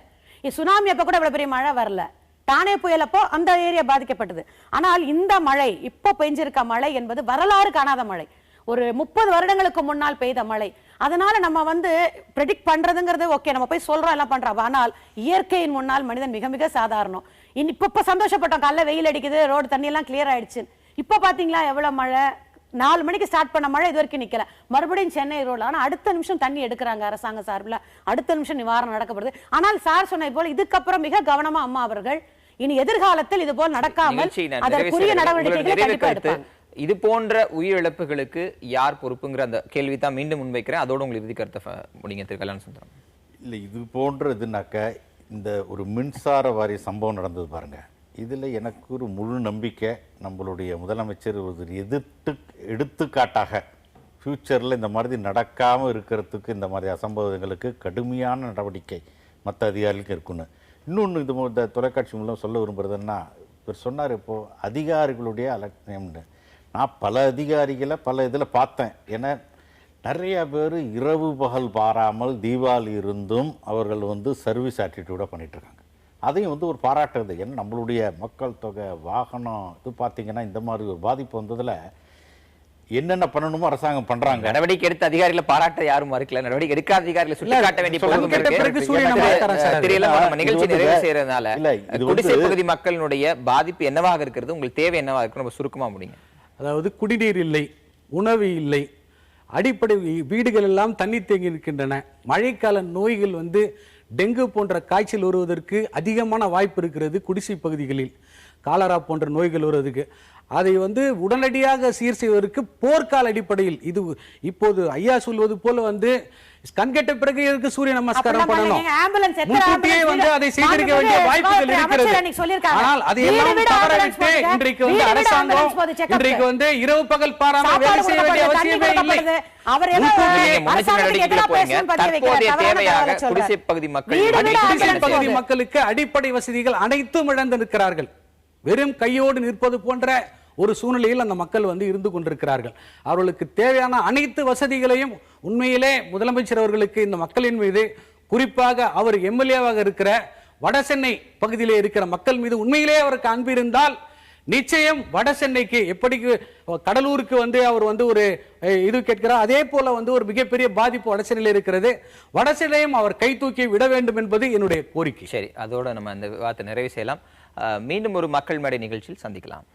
சுனாமி அப்ப கூட இவ்வளவு பெரிய மழை வரல. தானே புயல் அப்போ அந்த ஏரியா பாதிக்கப்பட்டது. ஆனால் இந்த மழை இப்போ பெஞ்சிருக்க மழை என்பது வரலாறு காணாத மழை. ஒரு 30 வருடங்களுக்கு முன்னால் பெய்த மழை. அதனால நம்ம வந்து ப்ரெடிக்ட் பண்றதுங்கிறது ஓகே, நம்ம போய் சொல்றோம் எல்லாம் பண்றோம். ஆனால் இயற்கையின் முன்னால் மனிதன் மிக மிக சாதாரணம். இப்ப சந்தோஷப்பட்டோம், காலைல வெயில் அடிக்குது, ரோடு தண்ணி எல்லாம் கிளியர் ஆயிடுச்சு. இப்ப பாத்தீங்களா எவ்வளவு மழை. 4 மணிக்கு ஸ்டார்ட் பண்ண மழை இது வரைக்கும் நிக்கல. மறுபடியும் சென்னை ரோட்ல ஆனா அடுத்த நிமிஷம் தண்ணி எடுக்கிறாங்க அரசாங்க சார்பில். அடுத்த நிமிஷம் நிவாரணம் நடக்கப்படுது. ஆனால் சார் சொன்ன போல இதுக்கப்புறம் மிக கவனமா அம்மா அவர்கள் இனி எதிர்காலத்தில் இது போல் நடக்காமல் அதற்குரிய நடவடிக்கைகளை கண்டிப்பா எடுப்பாங்க. இது போன்ற உயிரிழப்புகளுக்கு யார் பொறுப்புங்கிற அந்த கேள்வி தான் மீண்டும் முன்வைக்கிறேன். அதோட உங்களுக்கு இறுதி கருத்தை முடிங்க திரு கல்யாண சுந்தரம். இல்லை, இது போன்றதுனாக்க இந்த ஒரு மின்சார வாரிய சம்பவம் நடந்தது பாருங்க, இதில் எனக்கு ஒரு முழு நம்பிக்கை நம்மளுடைய முதலமைச்சர் ஒரு எடுத்துக்காட்டாக ஃப்யூச்சரில் இந்த மாதிரி நடக்காமல் இருக்கிறதுக்கு இந்த மாதிரி அசம்பவங்களுக்கு கடுமையான நடவடிக்கை மற்ற அதிகாரிகளுக்கு இருக்குன்னு. இன்னொன்று இந்த தொலைக்காட்சி மூலம் சொல்ல விரும்புகிறதுன்னா, இவர் சொன்னார் இப்போது அதிகாரிகளுடைய அலட்சியம்னு. நான் பல அதிகாரிகளை பல இதில் பார்த்தேன். ஏன்னா நிறைய பேர் இரவு பகல் பாராமல் தீபாவளி இருந்தும் அவர்கள் சர்வீஸ் ஆட்டிடியூடாக பண்ணிகிட்ருக்காங்க. அதையும் ஒரு பாராட்டுறது. ஏன்னா நம்மளுடைய மக்கள் தொகை வாகனம் இது பார்த்திங்கன்னா இந்த மாதிரி ஒரு பாதிப்பு வந்ததில் என்னென்ன பண்ணணுமோ அரசாங்கம் பண்றாங்க. நடவடிக்கை எடுத்த அதிகாரிகளை பாராட்ட யாரும் மறுக்கல. நடவடிக்கை எடுக்காத அதிகாரிகளை சுட்டி காட்ட வேண்டிய நிகழ்ச்சி நிறைவு செய்யறதுனால குடிசை பகுதி மக்களுடைய பாதிப்பு என்னவாக இருக்கிறது, உங்களுக்கு தேவை என்னவாக இருக்கு, நம்ம சுருக்கமா முடியுங்க. அதாவது குடிநீர் இல்லை, உணவு இல்லை, அடிப்படை வீடுகள் எல்லாம் தண்ணீர் தேங்கி இருக்கின்றன. மழைக்கால நோய்கள் டெங்கு போன்ற காய்ச்சல் வருவதற்கு அதிகமான வாய்ப்பு இருக்கிறது குடிசை பகுதிகளில். காலரா போன்ற நோய்கள் வருவதற்கு அதை உடனடியாக சீர் செய்வதற்கு போர்க்கால அடிப்படையில் இது இப்போது ஐயா சொல்வது போல கண்கெட்ட பிறகு எதுக்கு சூரிய நமஸ்காரம் பண்ணணும், முன்கூட்டியே அதை செய்திருக்க வேண்டிய வாய்ப்புகள் இருக்கிறது. ஆனால் அதையெல்லாம் தவறவிட்டு இன்றைக்கு அரசாங்கம் இன்றைக்கு இரவு பகல் பாராமல் வேலை செய்ய வேண்டிய அவசியமே இல்லை. குடிசை பகுதி மக்களுக்கு அடிப்படை வசதிகள் அனைத்தும் இழந்திருக்கிறார்கள். வெறும் கையோடு நிற்பது போன்ற ஒரு சூழ்நிலையில் அந்த மக்கள் இருந்து கொண்டிருக்கிறார்கள். அவர்களுக்கு தேவையான அனைத்து வசதிகளையும் உண்மையிலே முதலமைச்சர் அவர்களுக்கு இந்த மக்களின் மீது, குறிப்பாக அவர் எம்எல்ஏவாக இருக்கிற வடசென்னை பகுதியிலே இருக்கிற மக்கள் மீது உண்மையிலே அவருக்கு அன்பு இருந்தால் நிச்சயம் வடசென்னைக்கு எப்படி கடலூருக்கு அவர் ஒரு இது கேட்கிறார், அதே போல ஒரு மிகப்பெரிய பாதிப்பு வடசென்னையில் இருக்கிறது. வடசென்னையும் அவர் கை தூக்கி விட வேண்டும் என்பது என்னுடைய கோரிக்கை. சரி, அதோட நம்ம இந்த விவாதத்தை நிறைவு செய்யலாம். மீண்டும் ஒரு மக்கள் மேடை நிகழ்ச்சியில் சந்திக்கலாம்.